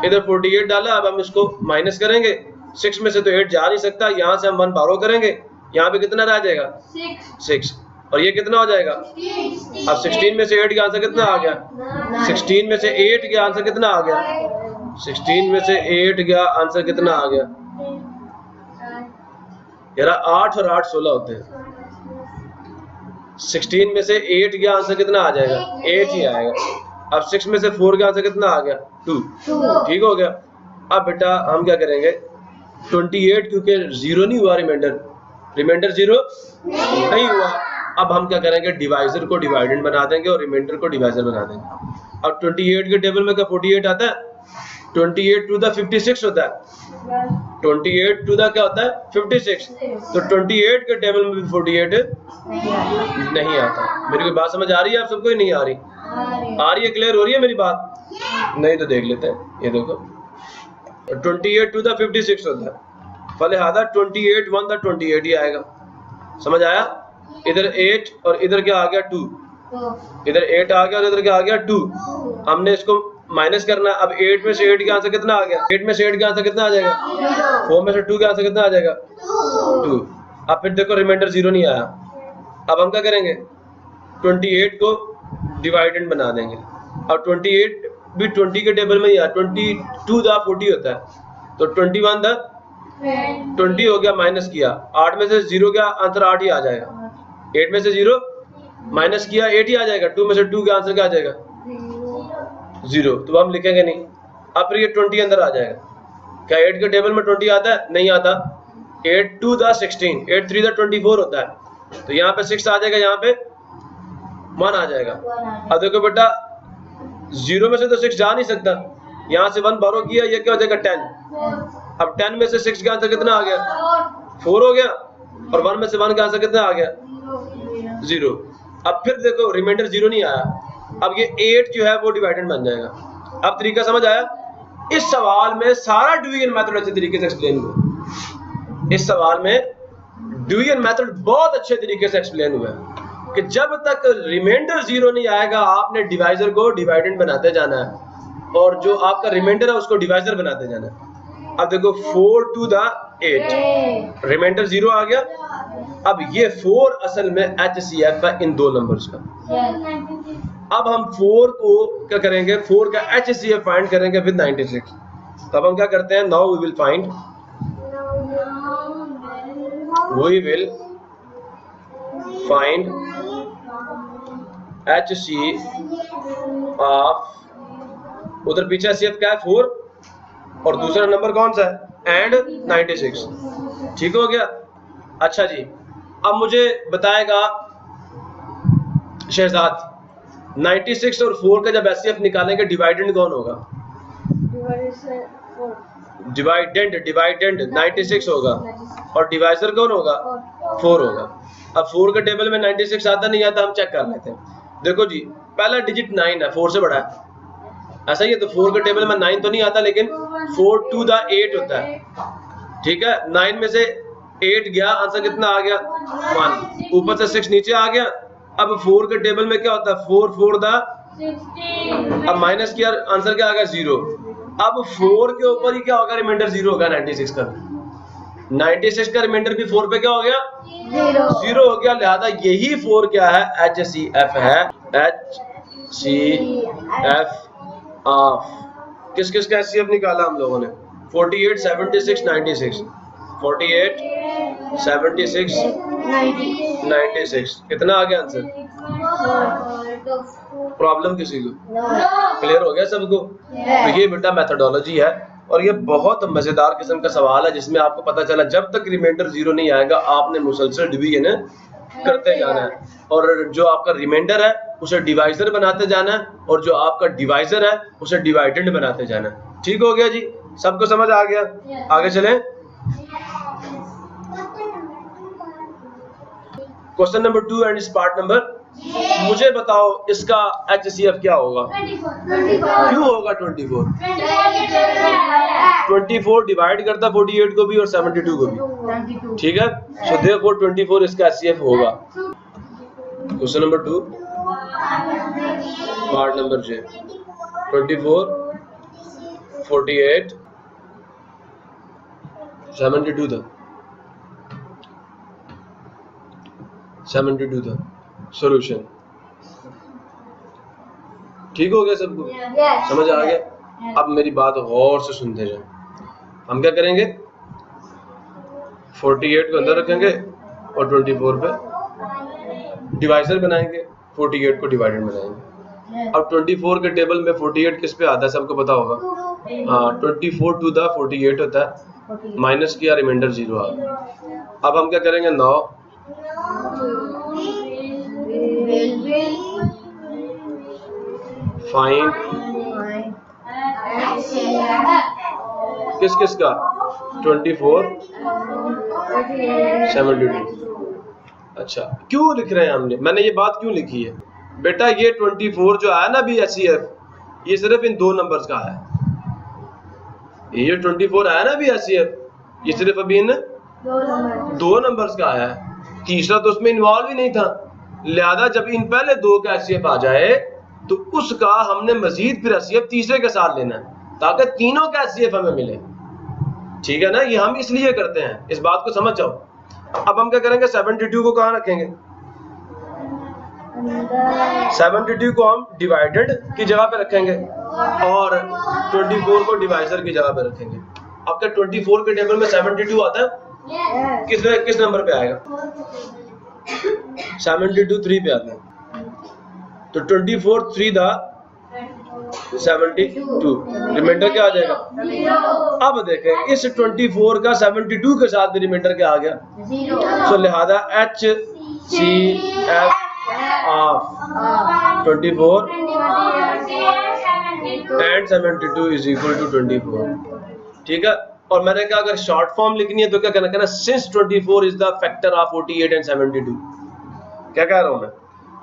Speaker 1: इधर 48 डाला, अब हम इसको माइनस करेंगे। 6 में से तो 8 जा नहीं सकता, यहाँ से हम 1 बारो करेंगे, यहाँ पे कितना रह जाएगा? 6। और ये कितना हो जाएगा? अब 16 में से 8 का आंसर कितना आ गया? 16 में से 8 का आंसर कितना आ गया? 16 में से 8 का आंसर कितना आ गया यार? 8 और 8 16 होते हैं। 16 में से 8 का आंसर कितना आ जाएगा? 8 ही आएगा। अब 6 में से 4 का आंसर कितना आ गया? 2। ठीक हो गया। अब बेटा हम क्या करेंगे? 28 क्योंकि 0 नहीं हुआ, रिमाइंडर 0 नहीं हुआ। अब हम क्या करेंगे? डिवाइजर को डिवाइडेंड बना देंगे और रिमाइंडर को डिवाइजर बना देंगे। अब 28 के टेबल में क्या 48 आता है? 28 टू द 56 होता है। 28 टू द क्या होता है? 56। तो 28 के टेबल में भी 48 नहीं आता। मेरी कोई बात समझ आ रही है आप सबको? ही नहीं आ रही? आ रही है? क्लियर हो रही है मेरी बात? नहीं तो देख लेते हैं। ये देखो 28 टू द 56 होता है, फलिहाजा 28 1 द 28 ही आएगा। समझ आया? इधर 8 और इधर क्या आ गया? 2। इधर 8 आ गया और इधर क्या आ गया? 2। हमने इसको माइनस करना। अब 8 में से 8 का आंसर कितना आ गया? 8 में से 8 का आंसर कितना आ जाएगा? 4 में से 2 का आंसर कितना आ जाएगा? 2। अब फिर देखो रिमाइंडर 0 नहीं आया। अब हम क्या करेंगे? 28 को डिवाइडेंड बना देंगे। अब 28 भी 20 के टेबल में ही आ, 22 द 40 होता है, तो 21 द 20 हो गया, माइनस किया। 8 में से 0 का आंसर 8 ही आ जाएगा। 8 में से 0 माइनस किया 8 ही आ जाएगा। 2 में से 2 का आंसर क्या आ जाएगा? 0। तो हम लिखेंगे नहीं। अब फिर ये 20 अंदर आ जाएगा। क्या 8 के टेबल में 20 आता है? नहीं आता। 8 2 द 16, 8 3 द 24 होता है, तो यहाँ पे 6 आ जाएगा, यहाँ पे 1 आ जाएगा। अब देखो बेटा 0 में से तो 6 जा नहीं सकता, यहाँ से 1 बारो किया, ये क्या हो जाएगा? 10। अब 10 में से 6 का आंसर कितना आ गया? 4 हो गया। और 1 में से 1 का आंसर कितना आ गया? 0। अब फिर देखो रिमाइंडर 0 नहीं आया, अब ये 8 जो है वो डिवाइडेंड बन जाएगा। अब तरीका समझ आया? इस सवाल में सारा डिवीजन मेथड अच्छे तरीके से एक्सप्लेन हुआ। इस सवाल में डिवीजन मेथड बहुत अच्छे तरीके से एक्सप्लेन हुआ है कि जब तक रिमाइंडर 0 नहीं आएगा आपने डिवाइजर को डिवाइडेंड बनाते जाना है और जो आपका रिमाइंडर है उसको डिवाइजर बनाते जाना है। अब देखो 4 to the 8 रिमाइंडर 0 आ गया। अब ये 4 असल में HCF है इन दो नंबर्स का। अब हम 4 को क्या करेंगे? 4 का HCF फाइंड करेंगे विद 96। तब हम क्या करते हैं? Now we will find HCF of, उधर पीछे HCF क्या है? 4 और दूसरा नंबर कौन सा है? एंड 96। ठीक हो गया? अच्छा जी, अब मुझे बताएगा शहजाद 96 और 4 का जब HCF निकालेंगे डिवाइडेंड कौन होगा? डिवाइडेंड 96 होगा और डिवाइजर कौन होगा? 4 होगा। अब 4 के टेबल में 96 आता नहीं आता, हम चेक कर लेते हैं। देखो जी, पहला डिजिट 9 है, 4 से बड़ा है, ऐसा ही है। तो 4 के टेबल में 9 तो नहीं आता, लेकिन 4 to the 8 होता है। ठीक है, 9 में से 8 गया, आंसर कितना आ गया? 1। ऊपर से 6 नीचे आ गया। अब 4 के टेबल में क्या होता है? 4 4 दा 16। अब माइनस किया, आंसर क्या आ गया? 0। अब 4 के ऊपर ही क्या होगा? रिमाइंडर 0 होगा 96 का। 96 का रिमाइंडर भी 4 पे क्या हो गया? 0 हो गया। लिहाजा यही 4 क्या है? HCF है। HCF ऑफ किस किस का HCF निकाला हम लोगों ने? 48 76 96। 48 76 96 कितना आ गया आंसर? प्रॉब्लम किसी को क्लियर हो गया सबको? तो ये बेटा मेथोडोलॉजी है और ये बहुत मजेदार किस्म का सवाल है जिसमें आपको पता चला जब तक रिमाइंडर 0 नहीं आएगा आपने मुसलसल डिवीजन करते जाना है और जो आपका रिमाइंडर है उसे डिवाइजर बनाते जाना है और जो आपका डिवाइजर है उसे डिवाइडेंड बनाते जाना है। ठीक हो गया जी? सबको समझ आ गया? आगे चलें। Question number 2 and part number. मुझे बताओ इसका HCF क्या होगा? क्यों होगा 24? 24 डिवाइड करता 48 को भी और 72 को भी। ठीक है, सो देयरफॉर 24 इसका HCF होगा। Question number 2 part number J। 24 48 72 था। 72 था सॉल्यूशन। ठीक हो गया सबको? समझ आ गया? अब मेरी बात गौर से सुनते जाए। हम क्या करेंगे? 48 को अंदर रखेंगे और 24 पे डिवाइजर बनाएंगे, 48 को डिवाइडेड बनाएंगे। अब 24 के टेबल में 48 किस पे आता है सबको पता होगा? हाँ, 24 to the 48 होता है, माइनस किया रिमाइंडर 0 आ गया। अब हम क्या करेंगे? 9 फाइंड किस किस का? 24 72। अच्छा, क्यों लिख रहे हैं हमने? मैंने ये बात क्यों लिखी है बेटा? ये 24 जो आया ना अभी HCF, ये सिर्फ इन दो नंबर्स का है। ये 24 आया ना अभी HCF, ये सिर्फ अभी इन दो नंबर्स का आया है, तीसरा तो उसमें इन्वॉल्व ही नहीं था। लिहाजा जब इन पहले दो का HCF आ जाए तो उसका हमने मजीद फिर HCF तीसरे के साथ लेना है ताकि तीनों का HCF हमें मिले। ठीक है ना? ये हम इसलिए करते हैं, इस बात को समझ जाओ। अब हम क्या करेंगे? 72 को कहाँ रखेंगे? 72 को हम डिवाइडेड की जगह पे रखेंगे और 24 को डिवाइजर की जगह पे रखेंगे। आपका 24 के टेबल में 72 आता है, किस नंबर पे आएगा? 72 3 पे आता है, तो 24 3 दा 72, रिमाइंडर क्या आ जाएगा? अब देखें इस 24 का 72 के साथ भी रिमाइंडर क्या आ गया? तो लिहाजा HCF of 24 and 72 is equal to 24। ठीक है, और मैंने कहा अगर शॉर्ट फॉर्म लिखनी है तो क्या कहना since 24 is the factor of 48 and 72। क्या कह रहा हूं मैं?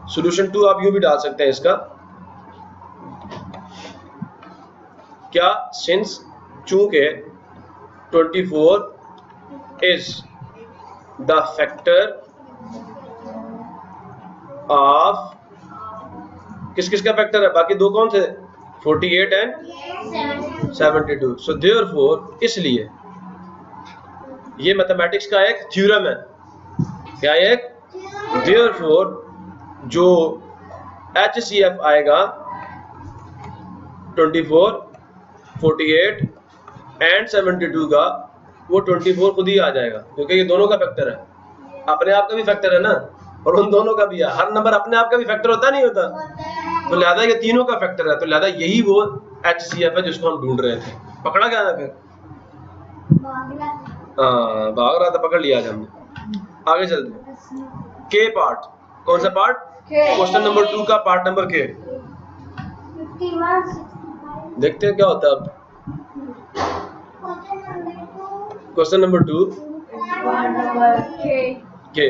Speaker 1: सॉल्यूशन 2 आप यूं भी डाल सकते हैं इसका, क्या सिंस चूंकि 24 इज द फैक्टर ऑफ, किस किस का फैक्टर है? बाकी दो कौन थे? 48 एंड 72। सो देयरफॉर, इसलिए ये मैथमेटिक्स का एक थ्योरम है। क्या एक? देयरफॉर जो HCF आएगा 24, 48 एंड 72 का, वो 24 खुद ही आ जाएगा, क्योंकि ये दोनों का फैक्टर है। अपने आप का भी फैक्टर है ना, और उन दोनों का भी है। हर नंबर अपने आप का भी फैक्टर होता नहीं होता, तो लिहाजा ये तीनों का फैक्टर है। तो लिहाजा यही वो HCF है जिसको हम ढूंढ रहे थे। पकड़ा गया ना फिर? हाँ, भाग रहा था, पकड़ लिया आज हमने। आगे चलते। के पार्ट, कौन सा पार्ट? क्वेश्चन नंबर 2 का पार्ट नंबर के। देखते हैं क्या होता है अब। क्वेश्चन नंबर 2 के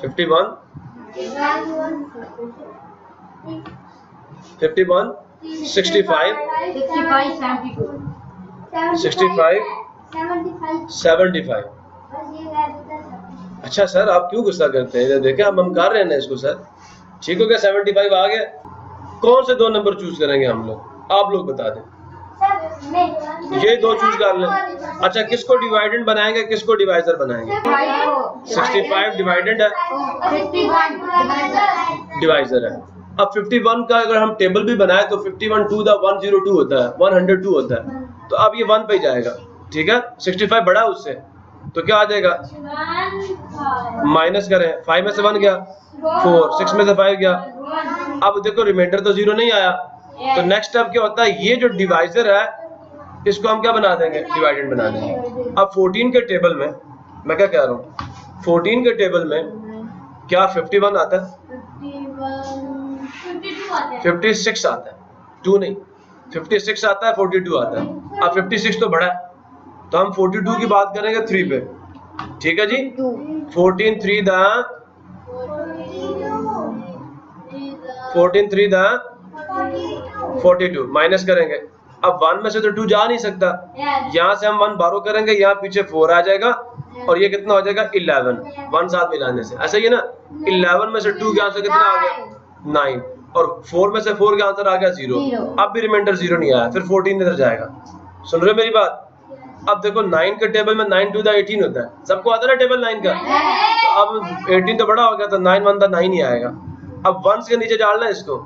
Speaker 1: 51 65 65 75। अच्छा सर, आप क्यों गुस्सा करते हैं? देखें अब हम कर रहे हैं ना इसको सर। ठीक हो गया, 75 आ गया। कौन से दो नंबर चूज करेंगे हम लोग? आप लोग बता दें। ये दो चूज कर लें। अच्छा, किसको डिवाइडेंड बनाएंगे, किसको डिवाइजर बनाएंगे? 65 डिवाइडेंड है,
Speaker 2: 51
Speaker 1: डिवाइजर है। अब 51 का अगर हम टेबल भी बनाए तो 51 टू द 102 होता है, 102 होता है। तो अब ये 1 पे जाएगा, ठीक है। 65 बड़ा है उससे, तो क्या आ जाएगा? माइनस करें, 5 में से 1 गया, 4, 6 में से 5 गया। अब देखो रिमाइंडर तो 0 नहीं आया, तो नेक्स्ट स्टेप क्या होता है? ये जो डिवाइजर है इसको हम क्या बना देंगे? डिवाइडेंड बना देंगे। अब 14 के टेबल में मैं क्या कह रहा हूँ, 14 के टेबल में क्या 51 आता है? 56 आता है, 2 नहीं, 56 आता है, 42 आता है। अब 56 तो बड़ा है, तो हम 42 की बात करेंगे 3 पे, ठीक है जी। 14 3 दा 42 माइनस करेंगे। अब 1 में से तो 2 जा नहीं सकता, यहाँ से हम 1 बारो करेंगे, यहाँ पीछे 4 आ जाएगा, और ये कितना हो जाएगा? 11। 1 साथ मिलाने से ऐसा ही है ना। 11 में से 2 के आंसर कितना आ गया? 9, और 4 में से 4 का आंसर आ गया 0। अब भी रिमाइंडर 0 नहीं आया, फिर 14 इधर जाएगा। सुन रहे हो मेरी बात? अब देखो 9 के टेबल में 9 टू द 18 होता है, सबको आता है ना टेबल 9 का। तो अब 18 तो बड़ा हो गया, तो 9 1 द 9 ही आएगा। अब 1 के नीचे डालना है इसको।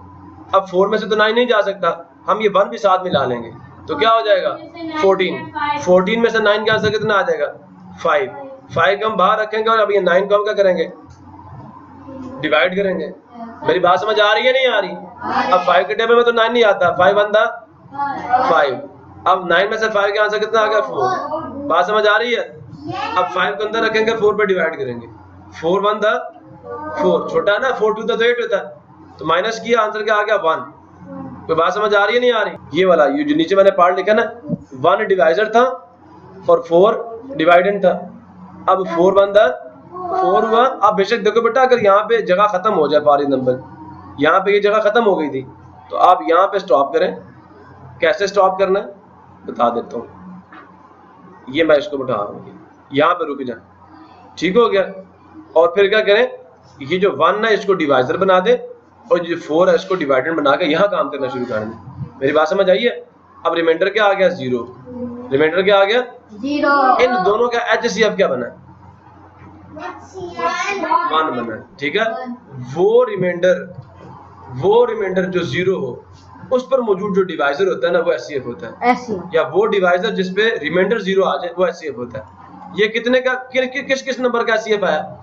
Speaker 1: अब 4 में से तो 9 नहीं जा सकता, हम ये 1 भी साथ मिला लेंगे, तो क्या हो जाएगा? 14। 14 में से 9 का आंसर कितना आ जाएगा? 5। 5 को हम बाहर रखेंगे, और अब ये 9 को हम क्या करेंगे? डिवाइड करेंगे। मेरी बात समझ आ रही है नहीं आ रही? अब 5 के टेबल में तो 9 नहीं आता, 5 1 द 5। अब 9 में से 5 का आंसर कितना आ गया? 4। बात समझ आ रही है? अब 5 को अंदर रखेंगे, 4 पे डिवाइड करेंगे। 4 1 द 4, छोटा है ना, 4 2 द 8 होता है, तो माइनस किया, आंसर क्या आ गया? 1। कोई बात समझ आ रही है नहीं आ रही? ये वाला, ये जो नीचे मैंने पार्ट लिखा ना, 1 डिवाइजर था और 4 डिवाइडेंड था। अब 4 1 द 4 हुआ। अब बेशक देखो बेटा, अगर यहाँ पे जगह खत्म हो जाए पारी नंबर, यहाँ पे ये जगह खत्म हो गई थी, तो आप यहाँ पे स्टॉप करें। कैसे स्टॉप करना है बता देता हूँ। ये मैं इसको बैठा रहा हूँ, यहाँ पे रुक जाए, ठीक हो गया। और फिर क्या करें, ये जो 1 है इसको डिवाइजर बना दे, और जो 4 है इसको डिवाइडेंड बना के यहाँ काम करना शुरू कर दें। मेरी बात समझ आई है? अब रिमाइंडर क्या आ गया? 0। रिमाइंडर क्या आ गया?
Speaker 2: 0।
Speaker 1: इन दोनों का HCF क्या बना? 1 बना, ठीक है। वो रिमाइंडर जो 0 हो, उस पर मौजूद जो डिवाइजर होता है ना, वो HCF होता है। या वो डिवाइजर जिसपे रिमाइंडर 0 आ जाए, वो HCF होता है। ये कितने का, किस किस नंबर का HCF आया?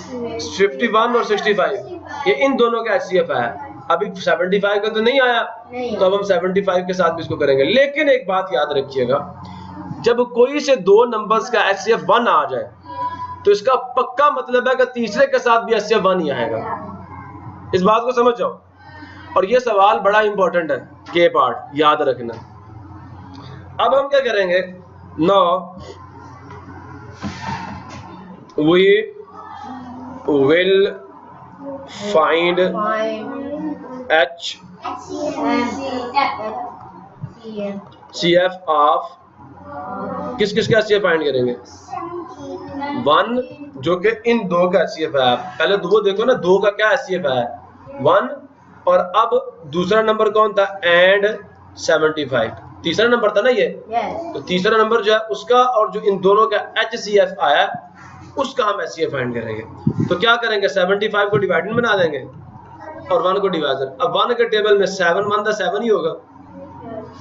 Speaker 1: 51 और 65, ये इन दोनों का HCF आया। अभी 75 का तो नहीं आया, तो अब हम 75 के साथ भी इसको करेंगे। लेकिन एक बात याद रखिएगा, जब कोई से दो नंबर्स का HCF 1 आ जाए, तो इसका पक्का मतलब है कि तीसरे के साथ भी HCF 1 ही आएगा। इस बात को समझ जाओ। और ये सवाल बड़ा इंपॉर्टेंट है, के पार्ट याद रखना। अब हम क्या करेंगे, Now we will find HCF of किस किस का HCF फाइंड करेंगे? 1 जो कि इन दो का HCF है। पहले वो देखो ना, दो का क्या HCF है 1, और अब दूसरा नंबर कौन था? एंड 75, तीसरा नंबर था ना ये। तो तीसरा नंबर जो है उसका और जो इन दोनों का HCF आया उसका हम HCF फाइंड करेंगे। तो क्या करेंगे? 75 को डिवाइडेंड बना देंगे और 1 को डिवाइजर। अब 1 के टेबल में 7 1 था 7 ही होगा,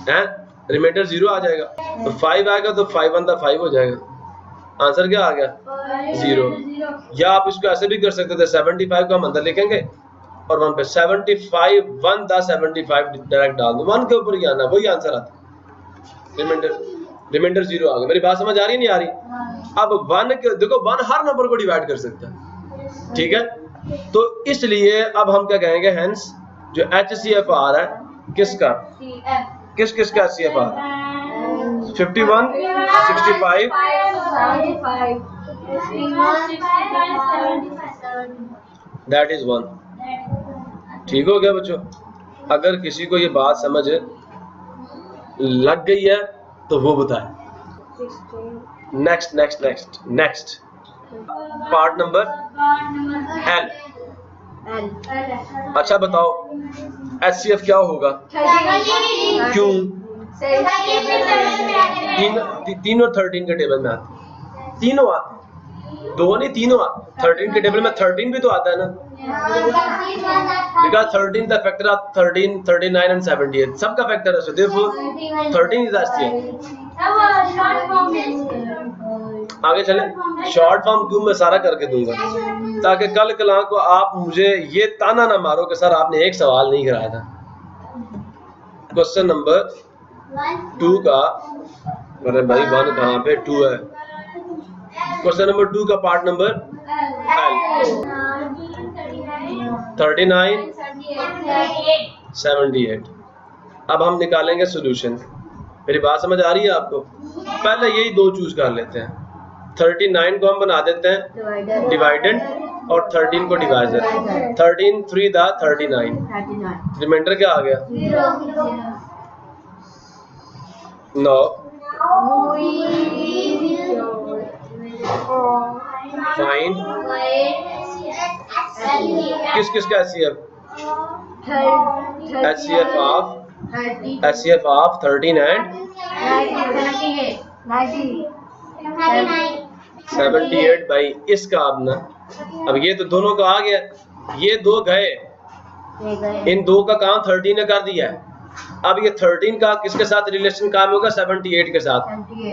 Speaker 1: हैं? रिमाइंडर 0 आ जाएगा। तो 5 आएगा तो 5 1 था 5 हो जाएगा। आंसर क्या आ गया? 0। या आप इसको ऐसे भी कर सकते थे, 75 को हम अंदर लिखेंगे और 1 पे 75 1 था 75 डायरेक्ट डाल दो, 1 के ऊपर ही आना, वही आंसर आता। रिमाइंडर 0 आ गया। मेरी बात समझ आ रही है नहीं आ रही? अब 1 के देखो 1 हर नंबर को डिवाइड कर सकता है, ठीक है? तो इसलिए अब हम क्या कहेंगे? हेंस जो HCF आ रहा है किसका, किस किस का HCF आ रहा है? 51 65 दैट इज 1। ठीक हो गया बच्चों? अगर किसी को ये बात समझ लग गई है तो वो बताए। Next next next next part number L। अच्छा बताओ HCF क्या होगा? क्यों? 3 और 13 के टेबल में आते, तीनों आते, 2 नहीं तीनों आते। 13 के टेबल में 13 भी तो आता है ना, because 13 the factor of 13 39 and 78 सबका फैक्टर है, सो देयरफॉर 13 इज HCF। आगे चले। शॉर्ट फॉर्म क्यों मैं सारा करके दूंगा ताकि कल कला को आप मुझे ये ताना ना मारो कि सर आपने एक सवाल नहीं कराया था। क्वेश्चन नंबर 2 का, अरे भाई 1 कहाँ पे 2 है? क्वेश्चन नंबर 2 का पार्ट नंबर L 39 78। अब हम निकालेंगे सॉल्यूशन। मेरी बात समझ आ रही है आपको? पहले यही दो चूज कर लेते हैं। 39 को हम बना देते हैं डिवाइडेंड और 13 को डिवाइजर। 13 3 था 39, रिमाइंडर क्या आ गया? 9। फाइन किस किस का HCF ऑफ 13 एंड 78 भाई इसका। अब ना अब ये तो दोनों का आ गया, ये दो गए, इन दो का काम 13 ने कर दिया है। अब ये 13 का किसके साथ रिलेशन काम होगा? 78 के साथ।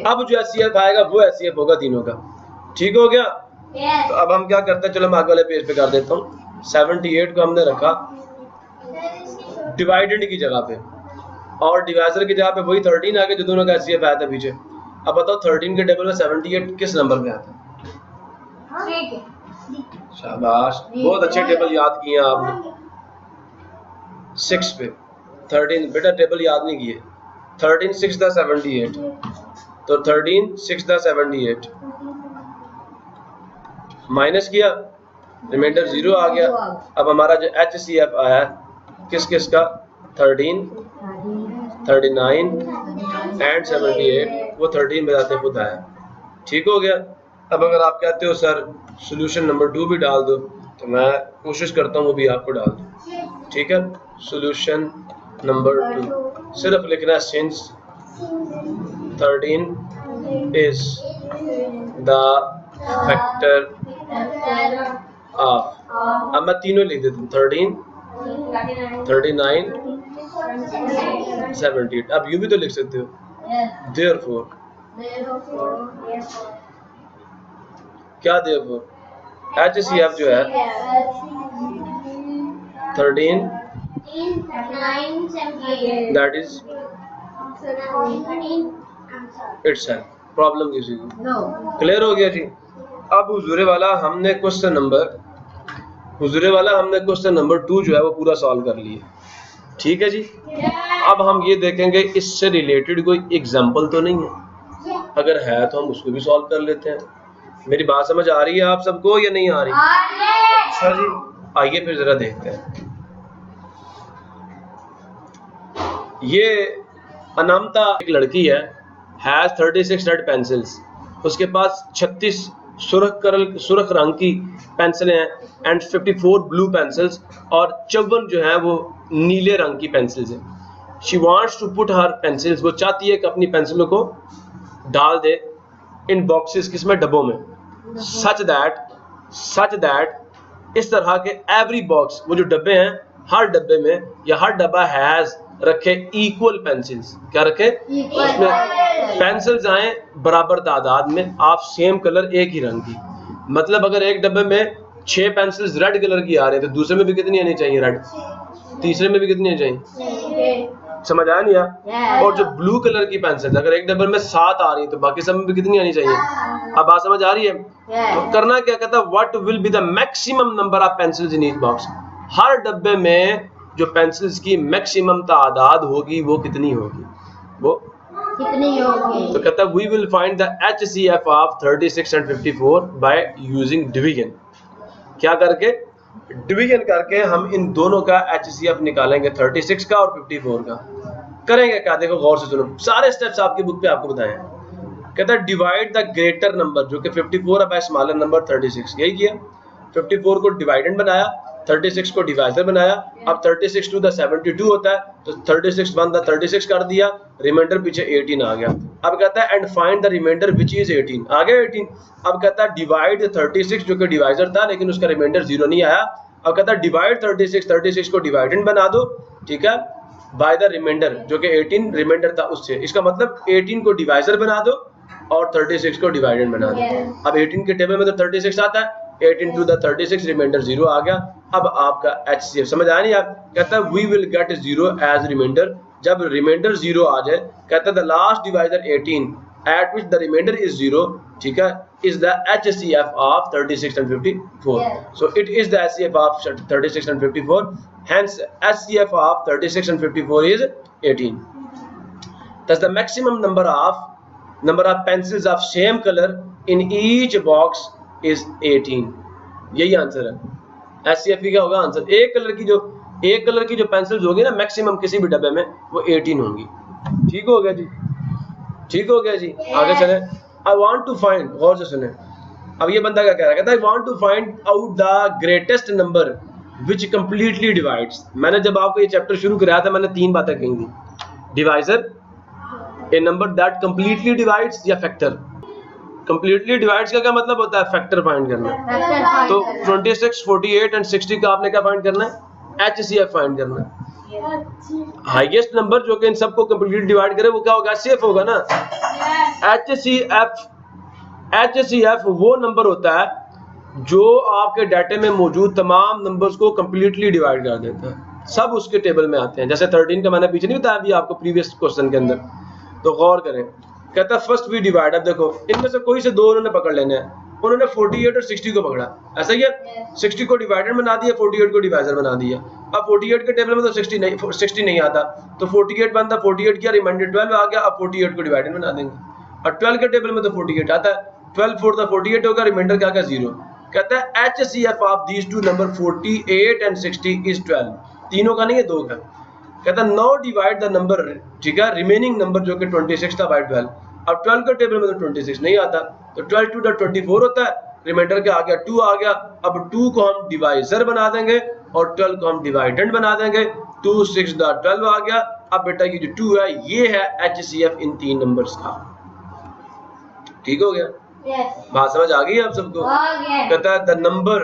Speaker 1: अब जो HCF आएगा वो HCF होगा तीनों का। ठीक हो गया? तो अब हम क्या करते हैं, चलो मैं आगे वाले पेज पे कर देता हूँ। 78 को हमने रखा डिवाइडेड की जगह पे और डिवाइजर की जगह पे वही 13 आ गया जो दोनों का HCF आया था पीछे। अब बताओ 13 के टेबल में 78 किस नंबर पे आता है? शाबाश, बहुत अच्छे टेबल याद किए आपने। 6 पे 13 बेटा टेबल याद नहीं किए। 13 6 था 78, तो 13 6 था 78 माइनस किया, रिमाइंडर 0 आ गया। अब हमारा जो HCF आया किस किस का? 13 39 एंड 78, वो 13 में जाते खुद आया। ठीक हो गया? अब अगर आप कहते हो सर सॉल्यूशन नंबर 2 भी डाल दो, तो मैं कोशिश करता हूँ वो भी आपको डाल दूँ। ठीक है? सॉल्यूशन नंबर 2 सिर्फ लिखना since 13 is the factor of, अब मैं तीनों लिख देता हूँ 13 39 78। अब यू भी तो लिख सकते हो therefore, क्या therefore HCF जो है 13 that is itself। प्रॉब्लम किसी को क्लियर हो गया जी? अब हुजूरे वाला हमने क्वेश्चन नंबर 2 जो है वो पूरा सॉल्व कर लिया। ठीक है जी? अब हम ये देखेंगे इससे रिलेटेड कोई एग्जांपल तो नहीं है। अगर है तो हम उसको भी सॉल्व कर लेते हैं। मेरी बात समझ आ रही है आप सबको या नहीं आ रही? अच्छा जी, आइए फिर जरा देखते हैं। ये अनामिका एक लड़की है, हैज 36 रेड पेंसिल्स, उसके पास 36 सुर्ख रंग की पेंसिलें हैं एंड 54 ब्लू पेंसिल्स, और 54 जो है वो नीले रंग की पेंसिल्स हैं। She wants to put her pencils, वो चाहती है कि अपनी पेंसिलों को डाल दे इन बॉक्सेस, किसमें, डब्बों में, सच दैट इस तरह के एवरी बॉक्स, वो जो डब्बे हैं हर डब्बे में या हर डब्बा हैज रखे इक्वल पेंसिल्स, क्या रखे, उसमें पेंसिल्स आए बराबर तादाद में, आप सेम कलर, एक ही रंग की। मतलब अगर एक डब्बे में 6 पेंसिल्स रेड कलर की आ रही है तो दूसरे में भी कितनी आनी चाहिए रेड, तीसरे में भी कितनी आनी चाहिए, समझ आया नहीं यार? और जो ब्लू कलर की पेंसिल, अगर एक डब्बे में 7 आ रही है तो बाकी सब में भी कितनी आनी चाहिए? अब बात समझ आ रही है? तो करना क्या, कहता है what will be the maximum number of pencils in each box, हर डब्बे में जो पेंसिल्स की मैक्सिमम तादाद होगी वो कितनी होगी, वो कितनी होगी? तो कहता है we will find the HCF of 36 and 54 by using division. क्या करके, डिवीजन करके हम इन दोनों का HCF निकालेंगे, 36 का और 54 का। करेंगे क्या, देखो गौर से सुनो, सारे स्टेप्स आपकी बुक पे आपको बताए हैं। कहता है डिवाइड द ग्रेटर नंबर, जो कि 54 है, बाय स्मॉलर नंबर 36। यही किया, 54 को डिवाइडेंड बनाया, 36 को डिवाइजर बनाया। अब 36 टू द 72 होता है तो 36 1 द 36 कर दिया, रिमाइंडर पीछे 18 आ गया। अब कहता है and find the remainder which is 18, आ गया 18। अब कहता है डिवाइड 36, जो कि डिवाइजर था लेकिन उसका रिमाइंडर 0 नहीं आया। अब कहता है डिवाइड 36 को डिवाइडेंड बना दो, ठीक है, बाय द रिमाइंडर, जो कि 18 रिमाइंडर था उससे। इसका मतलब 18 को डिवाइजर बना दो और 36 को डिवाइडेंड बना दो। अब 18 के टेबल में तो 36 आता है, 18 टू द 36, रिमाइंडर 0 आ गया। अब आपका HCF समझ आया नहीं आप? कहता है we will get 0 as remainder, जब रिमाइंडर 0 आ जाए, कहता है the last divisor 18 at which the remainder is 0, ठीक है, is the HCF of 36 and 54. So it is the HCF of 36 and 54. Hence HCF of 36 and 54 is 18. Thus the maximum number of pencils of same color in each box is 18. यही answer है। HCF क्या होगा answer? एक colour की जो pencils होगी ना maximum किसी भी डब्बे में, वो 18 होंगी। ठीक हो गया जी, ठीक हो गया जी। आगे चले। I want to find, गौर से सुने, अब ये बंदा क्या कह रहा है, कहता है I want to find out the greatest number which completely divides। मैंने जब आपको ये चैप्टर शुरू कराया था मैंने 3 बातें कही थी, divisor, a number that completely divides या फैक्टर। completely divides का क्या मतलब होता है? फैक्टर फाइंड करना। तो 26, 48 एंड 60 का आपने क्या फाइंड करना है? HCF फाइंड करना है। हाईएस्ट नंबर जो कि इन सबको कंप्लीटली डिवाइड करे वो क्या होगा? HCF होगा ना। HCF वो नंबर होता है जो आपके डाटे में मौजूद तमाम नंबर्स को कंप्लीटली डिवाइड कर देता है, सब उसके टेबल में आते हैं। जैसे 13 का मैंने पीछे नहीं बताया अभी आपको प्रीवियस क्वेश्चन के अंदर, तो गौर करें। कहता है फर्स्ट वी डिवाइड, अब देखो इनमें से कोई से दो उन्होंने पकड़ लेने हैं, उन्होंने 48 और 60 को पकड़ा, ऐसा ही है। 60 को डिवाइडेड बना दिया, 48 को डिवाइजर बना दिया। अब 48 के टेबल में तो 60 नहीं आता, तो 48 बनता, 48 किया, रिमाइंडर 12 आ गया। अब 48 को डिवाइडेड बना देंगे, और 12 के टेबल में तो 48 आता है, 12 4 द 48 होगा, रिमाइंडर क्या 0। कहता है HCF of these two number 48 and 60 is 12, तीनों का नहीं है, 2 का। कहता है नाउ डिवाइड द नंबर, ठीक है, रिमेनिंग नंबर जो कि 26 था बाय 12। अब 12 के टेबल में तो 26 नहीं आता, तो 12 टू द 24 होता है, रिमाइंडर क्या आ गया? 2 आ गया। अब 2 को हम डिवाइजर बना देंगे और 12 को हम डिवाइडेंड बना देंगे, 2 6 द 12 आ गया। अब बेटा ये जो 2 है ये है HCF इन 3 नंबर्स का। ठीक हो गया? बात समझ आ गई आप सबको? कहता है the number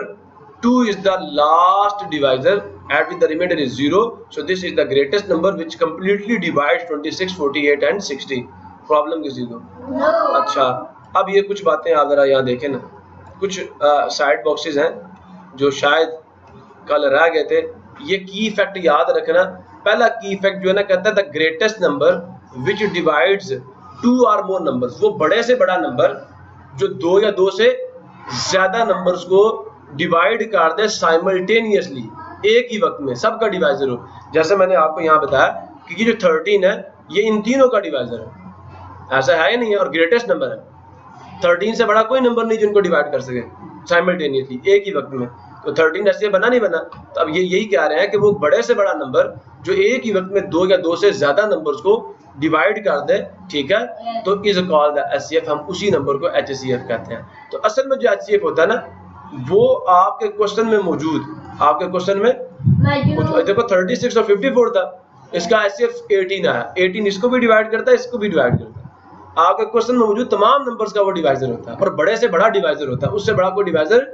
Speaker 1: 2 is the last divisor at which the remainder is 0, so this is the greatest number which completely divides 26, 48 and 60. Problem किसी को? अच्छा, अब ये कुछ बातें आप जरा यहाँ देखें ना, कुछ साइड बॉक्सेस हैं जो शायद कल रह गए थे। ये की फैक्ट याद रखना। पहला की फैक्ट जो है ना, कहता है the greatest number which divides 2 और मोर नंबर्स, वो बड़े से बड़ा नंबर जो 2 या 2 से ज्यादा नंबर्स को डिवाइड कर दे साइमल्टेनियसली, एक ही वक्त में, सबका डिवाइजर हो। जैसे मैंने आपको यहाँ बताया कि ये जो 13 है ये इन तीनों का डिवाइजर है। ऐसा है या नहीं है, और ग्रेटेस्ट नंबर है। 13 से बड़ा कोई नंबर नहीं जिनको डिवाइड कर सके साइमल्टेनियसली एक ही वक्त में। तो 13 ऐसे बना नहीं बना। तो अब ये यही कह रहे हैं कि वो बड़े से बड़ा नंबर जो एक ही वक्त में दो या दो से ज्यादा नंबर्स को डिवाइड कर दे, ठीक है, तो इज कॉल्ड द एचसीएफ। हम उसी नंबर को एचसीएफ कहते हैं। तो असल में जो एचसीएफ होता है ना, वो आपके क्वेश्चन में मौजूद, आपके क्वेश्चन में देखो 36 और 54 था, इसका एचसीएफ 18 आया। 18 इसको भी डिवाइड करता है, इसको भी डिवाइड करता है। आपके क्वेश्चन में मौजूद तमाम नंबर्स का वो डिवाइजर होता है, और बड़े से बड़ा डिवाइजर होता है, उससे बड़ा कोई डिवाइजर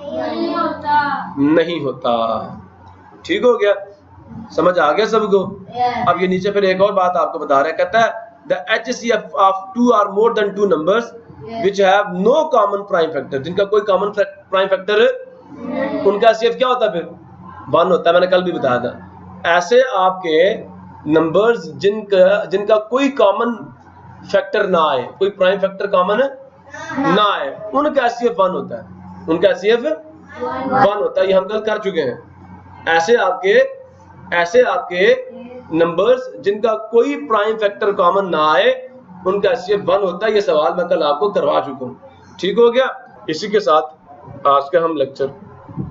Speaker 1: नहीं होता। ठीक हो गया, समझ आ गया सबको? अब ये नीचे फिर एक और बात आपको बता रहा है, कहता है the HCF of 2 or more than 2 numbers which have no common prime factor, जिनका कोई कॉमन प्राइम फैक्टर, उनका HCF क्या होता है फिर? 1 होता है। मैंने कल भी बताया था। ऐसे आपके नंबर्स जिनका कोई कॉमन फैक्टर ना आए, कोई प्राइम फैक्टर कॉमन ना आए, उनका HCF 1 होता है। उनका HCF 1 होता है। ये हम कल कर चुके हैं। ऐसे आपके नंबर्स जिनका कोई प्राइम फैक्टर कॉमन ना आए, उनका HCF 1 होता है। ये सवाल मैं कल आपको करवा चुका हूँ। ठीक हो गया? इसी के साथ आज का हम लेक्चर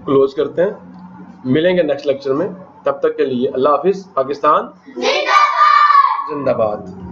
Speaker 1: क्लोज करते हैं। मिलेंगे नेक्स्ट लेक्चर में। तब तक के लिए अल्लाह हाफिज। पाकिस्तान जिंदाबाद।